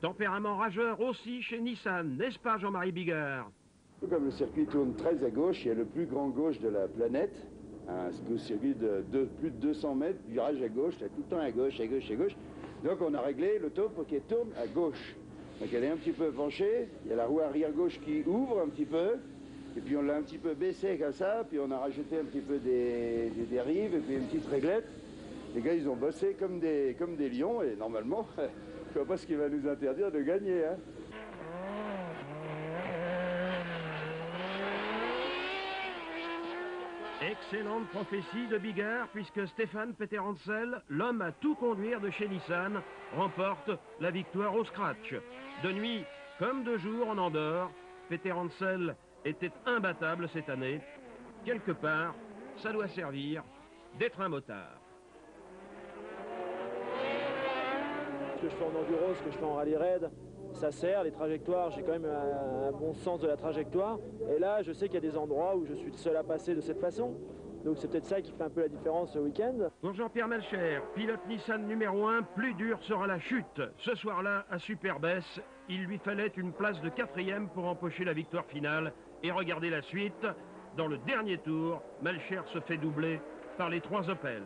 Speaker 1: Tempérament rageur aussi chez Nissan, n'est-ce pas Jean-Marie Bigard?
Speaker 5: Comme le circuit tourne très à gauche, il y a le plus grand gauche de la planète, un circuit de plus de 200 mètres, virage à gauche, là, tout le temps à gauche, à gauche, à gauche. Donc on a réglé l'auto pour qu'elle tourne à gauche. Donc elle est un petit peu penchée, il y a la roue arrière gauche qui ouvre un petit peu, et puis on l'a un petit peu baissé comme ça, puis on a rajouté un petit peu des dérives, et puis une petite réglette. Les gars, ils ont bossé comme des lions, et normalement, je ne vois pas ce qui va nous interdire de gagner. Hein.
Speaker 1: Excellente prophétie de Bigard, puisque Stéphane Peter-Hansel, l'homme à tout conduire de chez Nissan, remporte la victoire au scratch. De nuit comme de jour en Andorre, Peter-Hansel était imbattable cette année. Quelque part, ça doit servir d'être un motard.
Speaker 8: Ce que je fais en enduro, ce que je fais en rallye raid, ça sert, les trajectoires, j'ai quand même un bon sens de la trajectoire. Et là, je sais qu'il y a des endroits où je suis le seul à passer de cette façon. Donc c'est peut-être ça qui fait un peu la différence ce week-end.
Speaker 1: Pour Jean-Pierre Melcher, pilote Nissan numéro 1, plus dur sera la chute. Ce soir-là, à Superbès, il lui fallait une place de 4e pour empocher la victoire finale. Et regardez la suite. Dans le dernier tour, Melcher se fait doubler par les 3 Opel.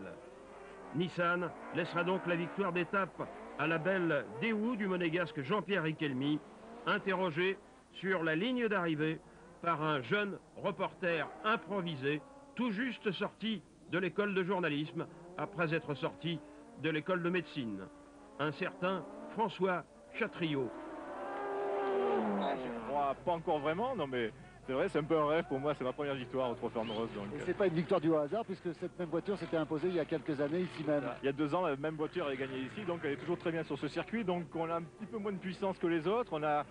Speaker 1: Nissan laissera donc la victoire d'étape à la belle Daewoo du monégasque Jean-Pierre Riquelme, interrogé sur la ligne d'arrivée par un jeune reporter improvisé, tout juste sorti de l'école de journalisme, après être sorti de l'école de médecine. Un certain François Chatriot.
Speaker 18: Je crois pas encore vraiment, non mais c'est vrai, c'est un peu un rêve pour moi, c'est ma première victoire au Trophée Andros.
Speaker 19: Et c'est pas une victoire du hasard, puisque cette même voiture s'était imposée il y a quelques années ici même.
Speaker 18: Il y a 2 ans, la même voiture est gagnée ici, donc elle est toujours très bien sur ce circuit, donc on a un petit peu moins de puissance que les autres, on a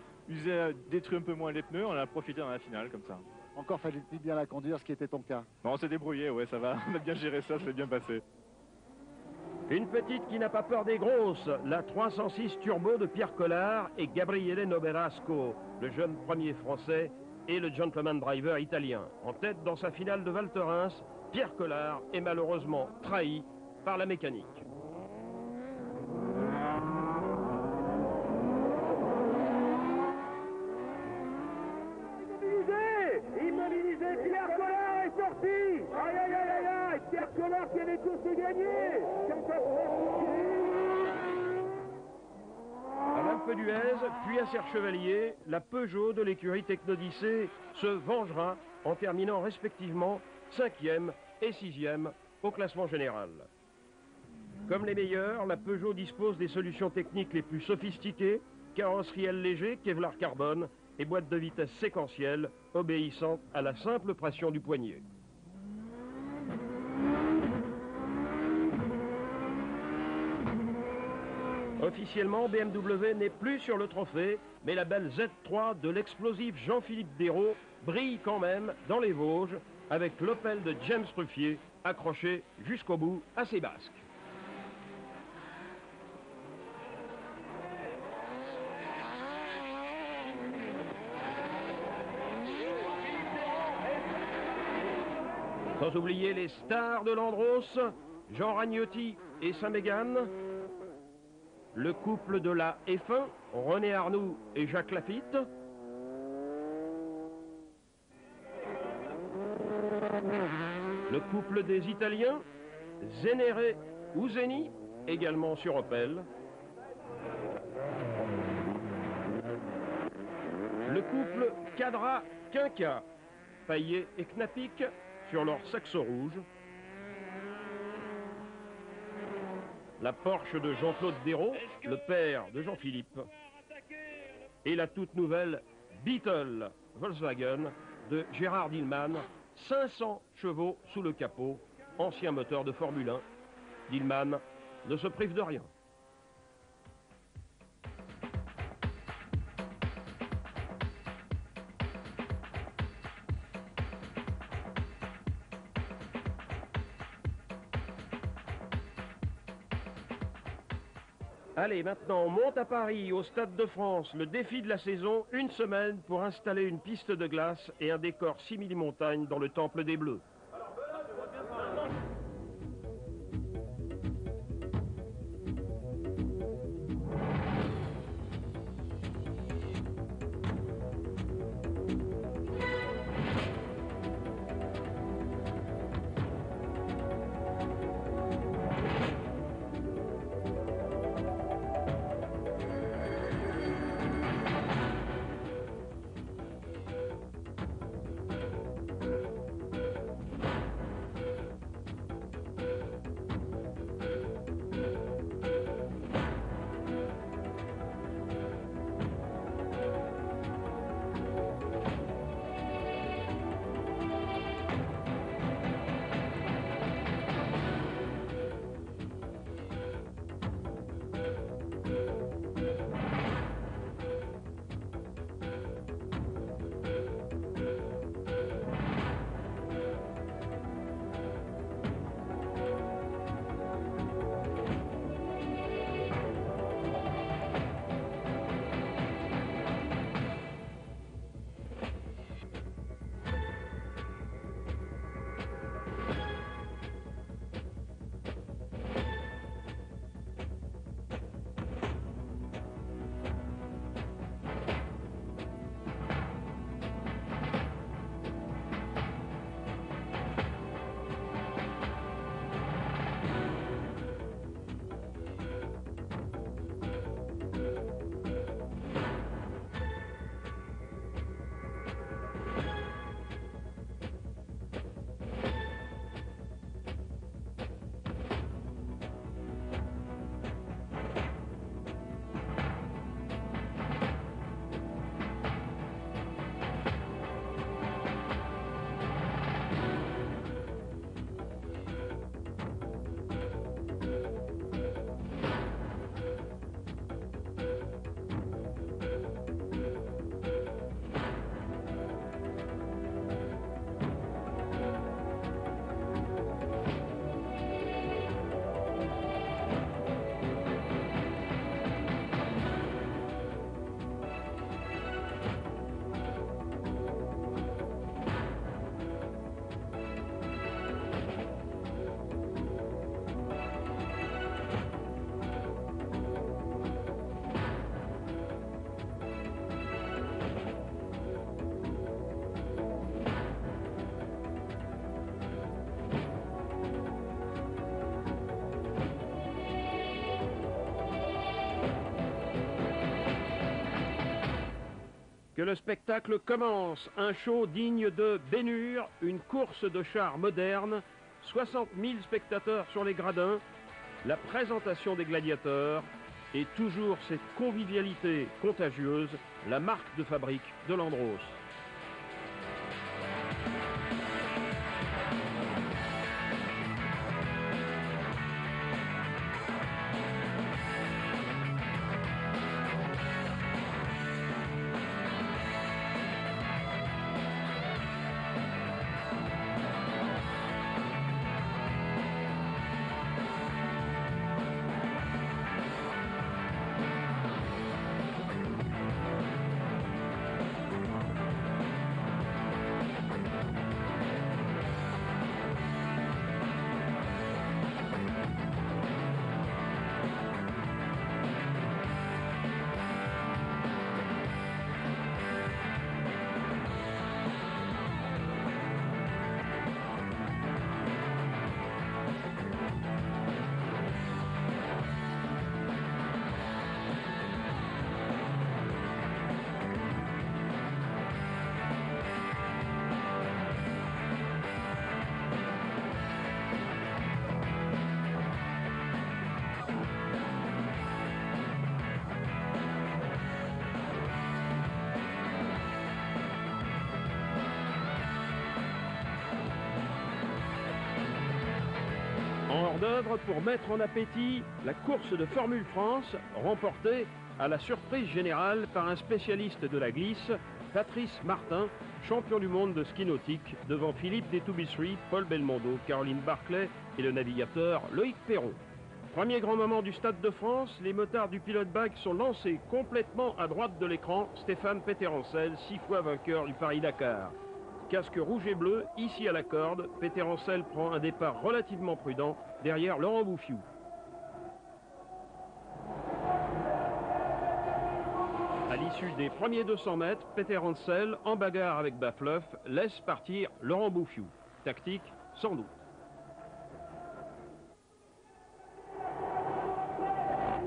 Speaker 18: détruit un peu moins les pneus, on a profité dans la finale comme ça.
Speaker 19: Encore fallait-il bien la conduire, ce qui était ton cas.
Speaker 18: Bon, on s'est débrouillé, ouais, ça va, on a bien géré ça, c'est bien passé.
Speaker 1: Une petite qui n'a pas peur des grosses, la 306 Turbo de Pierre Collard et Gabriele Noberasco, le jeune premier français et le gentleman driver italien. En tête dans sa finale de Val Thorens, Pierre Collard est malheureusement trahi par la mécanique.
Speaker 11: Immobilisé, Pierre Collard est sorti. Aïe aïe aïe aïe aïe, Pierre Collard qui avait tout gagné.
Speaker 1: À l'Alpe d'Huez, puis à Serre-Chevalier, la Peugeot de l'écurie Technodyssée se vengera en terminant respectivement 5e et 6e au classement général. Comme les meilleurs, la Peugeot dispose des solutions techniques les plus sophistiquées, carrosseriel léger, Kevlar carbone et boîte de vitesse séquentielle obéissant à la simple pression du poignet. Officiellement, BMW n'est plus sur le trophée, mais la belle Z3 de l'explosif Jean-Philippe Dérault brille quand même dans les Vosges avec l'Opel de James Ruffier accroché jusqu'au bout à ses basques. Sans oublier les stars de l'Andros, Jean Ragnotti et Saint-Mégane, le couple de la F1, René Arnoux et Jacques Lafitte, le couple des Italiens, Zenere Ouzeni, également sur Opel, le couple Cadra-Quinca, Paillet et Knapik sur leur saxo rouge, la Porsche de Jean-Claude Dérault, le père de Jean-Philippe, et la toute nouvelle Beetle Volkswagen de Gérard Dillmann, 500 chevaux sous le capot, ancien moteur de Formule 1. Dillmann ne se prive de rien. Allez, maintenant, on monte à Paris, au Stade de France, le défi de la saison, une semaine pour installer une piste de glace et un décor simili-montagne dans le Temple des Bleus. Que le spectacle commence, un show digne de Ben-Hur, une course de chars moderne, 60 000 spectateurs sur les gradins, la présentation des gladiateurs et toujours cette convivialité contagieuse, la marque de fabrique de l'Andros. En hors d'œuvre pour mettre en appétit la course de Formule France, remportée à la surprise générale par un spécialiste de la glisse, Patrice Martin, champion du monde de ski nautique, devant Philippe Détoubissery, Paul Belmondo, Caroline Barclay et le navigateur Loïc Perron. Premier grand moment du Stade de France, les motards du pilote bag sont lancés complètement à droite de l'écran. Stéphane Peterencel, 6 fois vainqueur du Paris-Dakar. Casque rouge et bleu, ici à la corde, Peterencel prend un départ relativement prudent derrière Laurent Bouffiou. À l'issue des premiers 200 mètres, Peterencel, en bagarre avec Bafleuf, laisse partir Laurent Bouffiou. Tactique, sans doute.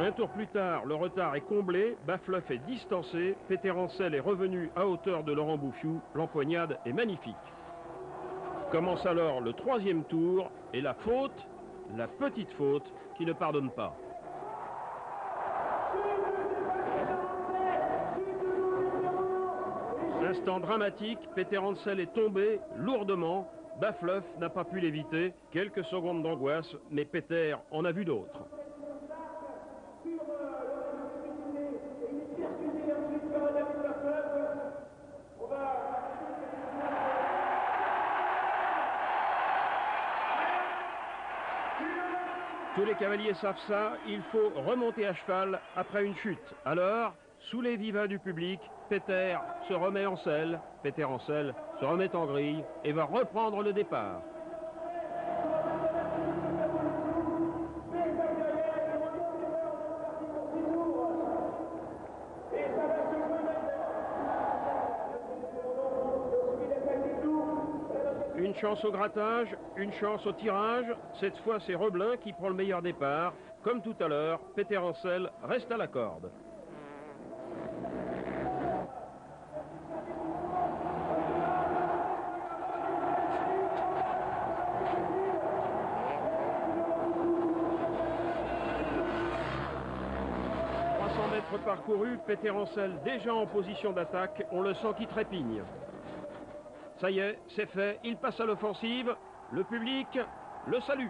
Speaker 1: Un tour plus tard, le retard est comblé, Bafleuf est distancé, Peterencel est revenu à hauteur de Laurent Bouffiou, l'empoignade est magnifique. Commence alors le 3e tour et la faute, la petite faute qui ne pardonne pas. Instant dramatique, Peterencel est tombé lourdement, Bafleuf n'a pas pu l'éviter, quelques secondes d'angoisse, mais Peter en a vu d'autres. Tous les cavaliers savent ça, il faut remonter à cheval après une chute. Alors, sous les vivas du public, Peter se remet en selle, Peterencel se remet en grille et va reprendre le départ. Une chance au grattage, une chance au tirage. Cette fois, c'est Roblin qui prend le meilleur départ. Comme tout à l'heure, Peterencel reste à la corde. Parcouru, Peterencel déjà en position d'attaque, on le sent qui trépigne. Ça y est, c'est fait, il passe à l'offensive, le public le salue.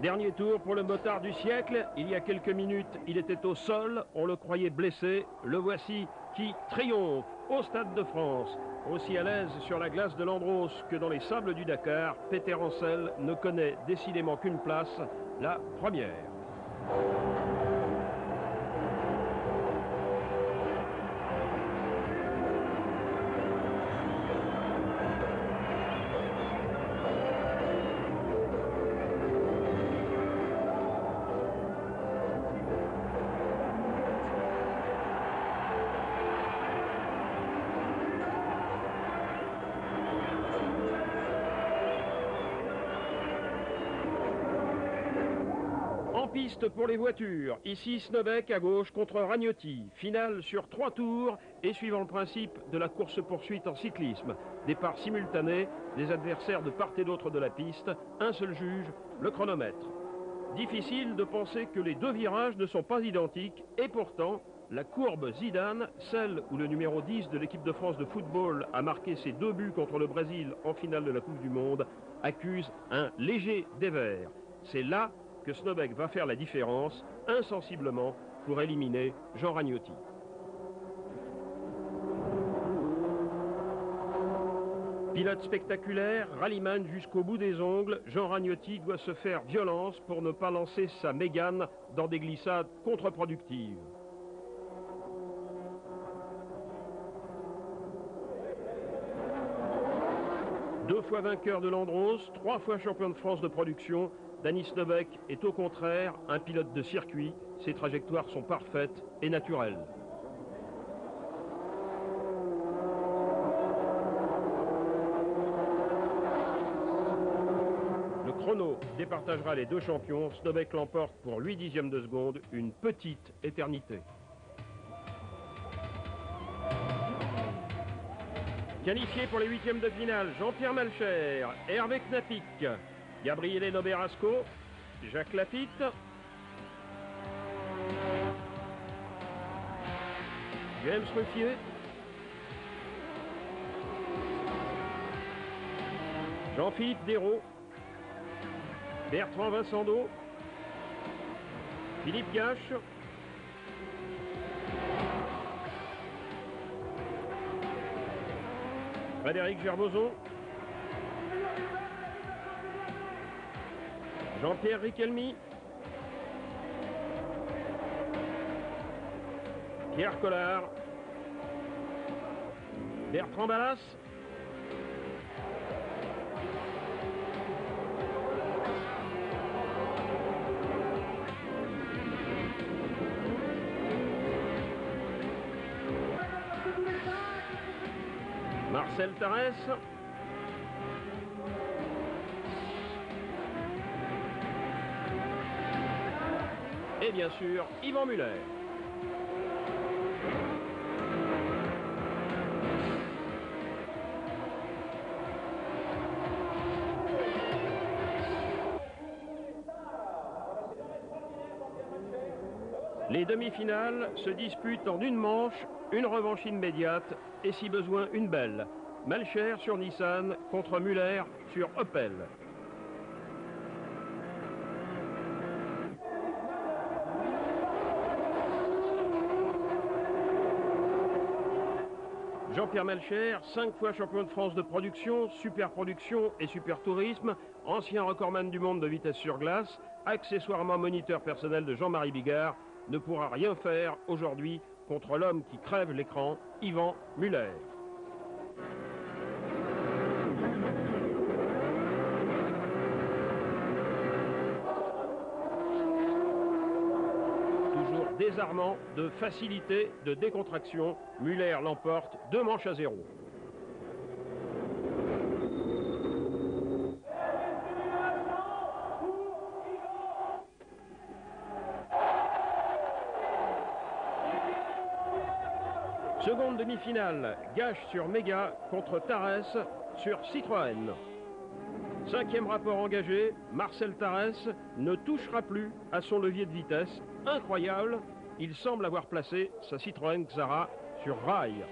Speaker 1: Dernier tour pour le motard du siècle, il y a quelques minutes, il était au sol, on le croyait blessé, le voici qui triomphe au Stade de France. Aussi à l'aise sur la glace de l'Andros que dans les sables du Dakar, Peterencel ne connaît décidément qu'une place, la première. piste pour les voitures. Ici, Snobek à gauche contre Ragnotti. Finale sur 3 tours et suivant le principe de la course-poursuite en cyclisme. Départ simultané, les adversaires de part et d'autre de la piste, un seul juge, le chronomètre. Difficile de penser que les 2 virages ne sont pas identiques et pourtant, la courbe Zidane, celle où le numéro 10 de l'équipe de France de football a marqué ses 2 buts contre le Brésil en finale de la Coupe du Monde, accuse un léger dévers. C'est là que Snobek va faire la différence, insensiblement, pour éliminer Jean Ragnotti. Pilote spectaculaire, rallyman jusqu'au bout des ongles, Jean Ragnotti doit se faire violence pour ne pas lancer sa Mégane dans des glissades contre-productives. Deux fois vainqueur de l'Andros, 3 fois champion de France de production, Danny Snobek est au contraire un pilote de circuit. Ses trajectoires sont parfaites et naturelles. Le chrono départagera les 2 champions. Snobek l'emporte pour 8 dixièmes de seconde, une petite éternité. Qualifié pour les 8e de finale, Jean-Pierre Malcher, Hervé Knapik, Gabriele Noberasco, Jacques Lafitte, James Ruffier, Jean-Philippe Dérault, Bertrand Vincendo, Philippe Gache, Frédéric Gerboson, Jean-Pierre Riquelmy, Pierre Collard, Bertrand Ballas, Marcel Tarès, et bien sûr Yvan Muller. Les demi-finales se disputent en une manche, une revanche immédiate et si besoin une belle. Malcher sur Nissan contre Muller sur Opel. Jean-Pierre Malcher, 5 fois champion de France de production, super production et super tourisme, ancien recordman du monde de vitesse sur glace, accessoirement moniteur personnel de Jean-Marie Bigard, ne pourra rien faire aujourd'hui contre l'homme qui crève l'écran, Yvan Muller. Toujours désarmant, de facilité, de décontraction, Muller l'emporte 2 manches à 0. Seconde demi-finale, Gache sur Mega contre Tarès sur Citroën. 5e rapport engagé, Marcel Tarès ne touchera plus à son levier de vitesse. Incroyable, il semble avoir placé sa Citroën Xara sur rail.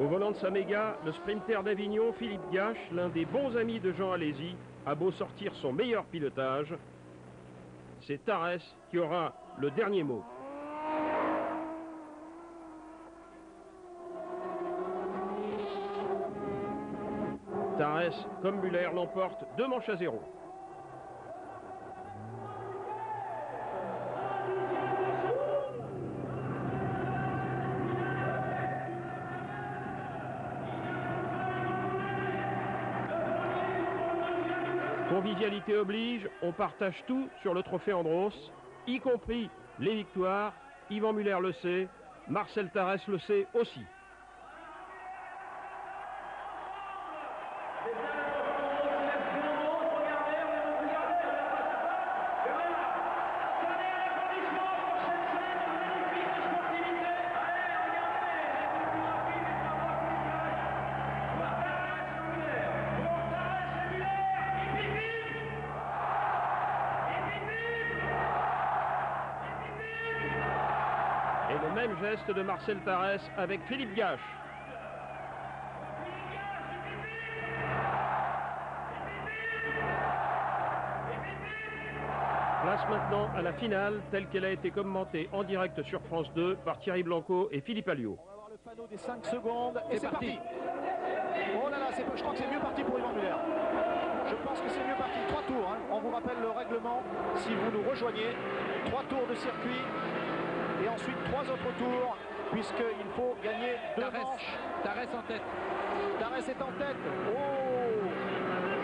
Speaker 1: Au volant de sa Mega, le sprinter d'Avignon, Philippe Gache, l'un des bons amis de Jean Alési, a beau sortir son meilleur pilotage, c'est Tarès qui aura le dernier mot. Tarès, comme Muller, l'emporte 2 manches à 0. Convivialité oblige, on partage tout sur le trophée Andros, y compris les victoires Yvan Muller le sait, Marcel Tarès le sait aussi. Et le même geste de Marcel Tarès avec Philippe Gache. Place maintenant à la finale telle qu'elle a été commentée en direct sur France 2 par Thierry Blanco et Philippe Alliot.
Speaker 20: On va voir le panneau des 5 secondes et c'est parti. Oh là là, je crois que c'est mieux parti pour Yvan Muller. Je pense que c'est mieux parti. 3 tours, hein. On vous rappelle le règlement si vous nous rejoignez. 3 tours de circuit. Et ensuite 3 autres tours, puisqu'il faut gagner 2 manches.
Speaker 21: Tarès en tête.
Speaker 20: Tarès est en tête. Oh!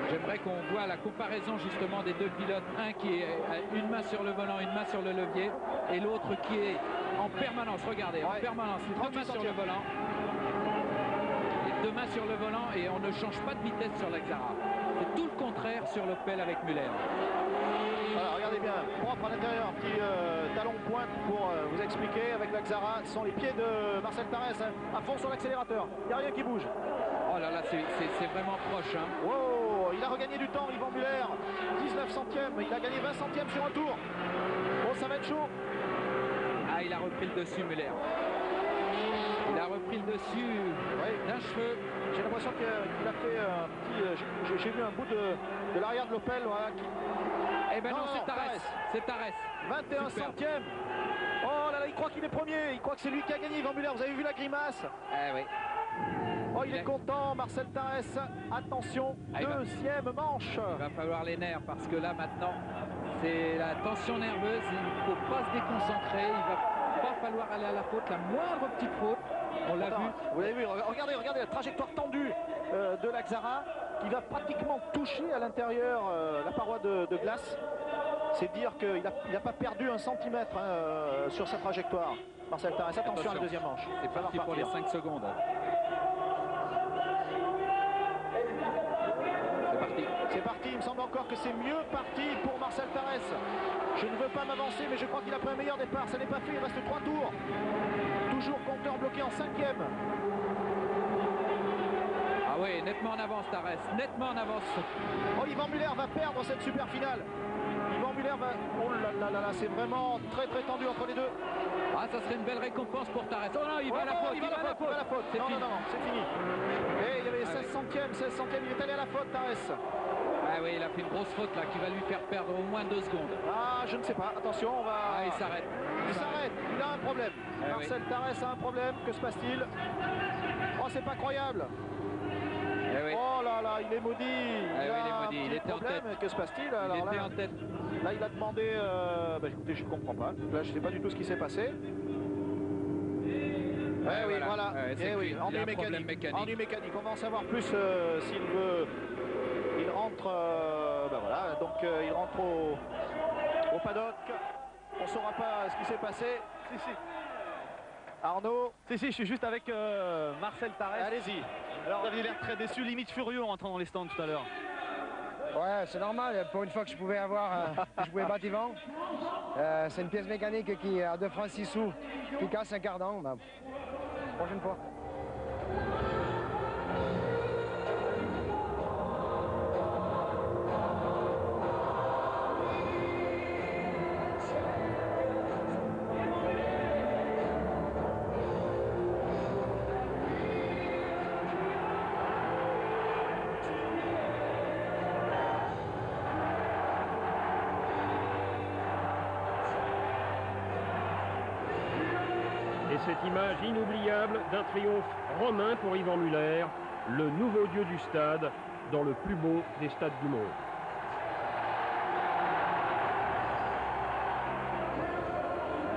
Speaker 21: J'aimerais qu'on voit la comparaison justement des deux pilotes. Un qui a une main sur le volant, une main sur le levier, et l'autre qui est en permanence, regardez, en permanence, 2 mains sur le volant. Et 2 mains sur le volant et on ne change pas de vitesse sur l'Axara. C'est tout le contraire sur l'Opel avec Muller.
Speaker 20: Alors regardez bien, propre à l'intérieur, petit talon pointe pour vous expliquer avec l'Axara. Ce sont les pieds de Marcel Tarès, hein, à fond sur l'accélérateur. Il n'y a rien qui bouge.
Speaker 21: Oh là là, c'est vraiment proche. Hein.
Speaker 20: Wow, il a regagné du temps, Yvan Muller. 19 centièmes, il a gagné 20 centièmes sur un tour. Bon, ça va être chaud.
Speaker 21: Ah, il a repris le dessus, Muller. Il a repris le dessus d'un cheveu.
Speaker 20: J'ai l'impression qu'il a fait un petit... J'ai vu un bout de l'arrière de l'Opel. Voilà,
Speaker 21: Eh ben non, c'est Tarès. C'est Tarès.
Speaker 20: 21 centièmes. Oh là là, il croit qu'il est premier. Il croit que c'est lui qui a gagné, Yvan Muller. Vous avez vu la grimace?
Speaker 21: Eh oui.
Speaker 20: Oh, il est content, Marcel Tarès. Attention, deuxième manche.
Speaker 21: Il va falloir les nerfs parce que là, maintenant, c'est la tension nerveuse. Il ne faut pas se déconcentrer. Il va pas falloir aller à la faute. La moindre petite faute, on l'a vu.
Speaker 20: Vous l'avez vu, regardez la trajectoire tendue de l'Axara qui va pratiquement toucher à l'intérieur la paroi de glace. C'est dire qu'il n'a pas perdu 1 centimètre sur sa trajectoire. Marcel Tarès, attention à la deuxième manche.
Speaker 21: C'est parti pour les 5 secondes.
Speaker 20: C'est parti, il me semble encore que c'est mieux parti pour Marcel Tarès. Je ne veux pas m'avancer, mais je crois qu'il a pris un meilleur départ. Ça n'est pas fait, il reste 3 tours. Toujours compteur bloqué en 5e.
Speaker 21: Ah oui, nettement en avance Tarès, nettement en avance.
Speaker 20: Oh, Yvan Muller va perdre cette super finale. Yvan Muller va... Oh là là là, c'est vraiment très très tendu entre les deux.
Speaker 21: Ah, ça serait une belle récompense pour Tarès. Oh non, il va à la faute, il va à la faute.
Speaker 20: Non, c'est fini. Et il y avait 16 centièmes, il est allé à la faute, Tarès.
Speaker 21: Ah oui, il a fait une grosse faute là qui va lui faire perdre au moins 2 secondes.
Speaker 20: Ah, je ne sais pas, attention, on va...
Speaker 21: Ah, il s'arrête.
Speaker 20: Il s'arrête, il a un problème. Marcel Tarès a un problème, que se passe-t-il? Oh, c'est pas croyable. Oh là là, il est maudit.
Speaker 21: Il était en tête.
Speaker 20: Que se passe-t-il?
Speaker 21: Il était en tête.
Speaker 20: Là, il a demandé... écoutez, je ne comprends pas. Là, je ne sais pas du tout ce qui s'est passé. Voilà. Ennui mécanique. Ennui mécanique. On va en savoir plus s'il veut... Il rentre... voilà, donc il rentre au paddock. On ne saura pas ce qui s'est passé.
Speaker 13: Si.
Speaker 20: Arnaud?
Speaker 13: Si, je suis juste avec Marcel Tarès.
Speaker 20: Allez-y.
Speaker 13: Alors, vous avez l'air très déçu, limite furieux en rentrant dans les stands tout à l'heure.
Speaker 6: Ouais, c'est normal. Pour une fois que je pouvais battre Yvan. C'est une pièce mécanique qui, à 2 francs 6 sous, qui casse un cardan. Prochaine fois.
Speaker 1: Cette image inoubliable d'un triomphe romain pour Yvan Muller, le nouveau dieu du stade, dans le plus beau des stades du monde.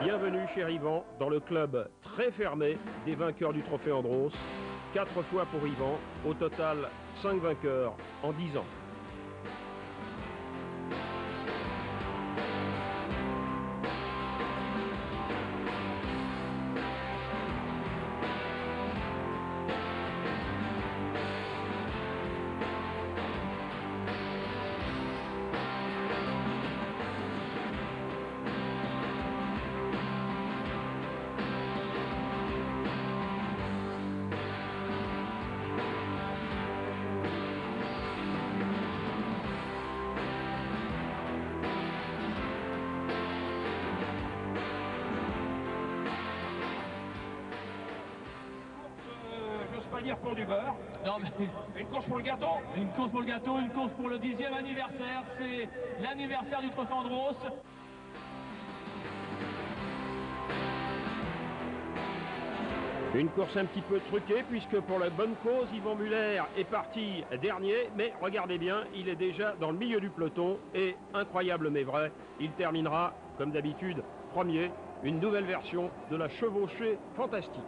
Speaker 1: Bienvenue, cher Yvan, dans le club très fermé des vainqueurs du Trophée Andros. 4 fois pour Yvan, au total 5 vainqueurs en 10 ans. dire pour du beurre.
Speaker 3: Non, mais...
Speaker 1: Une course pour le gâteau.
Speaker 3: Une course pour le gâteau, une course pour le 10e anniversaire. C'est l'anniversaire du Trophée Andros.
Speaker 1: Une course un petit peu truquée puisque pour la bonne cause, Yvan Muller est parti dernier, mais regardez bien, il est déjà dans le milieu du peloton et, incroyable mais vrai, il terminera, comme d'habitude, premier, une nouvelle version de la chevauchée fantastique.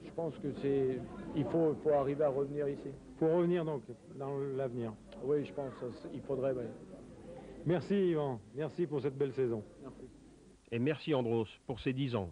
Speaker 22: Je pense que c'est, il faut arriver à revenir ici.
Speaker 23: Pour revenir donc dans l'avenir.
Speaker 22: Oui, je pense qu'il faudrait. Ouais.
Speaker 23: Merci Yvan, merci pour cette belle saison.
Speaker 1: Et merci Andros pour ces 10 ans.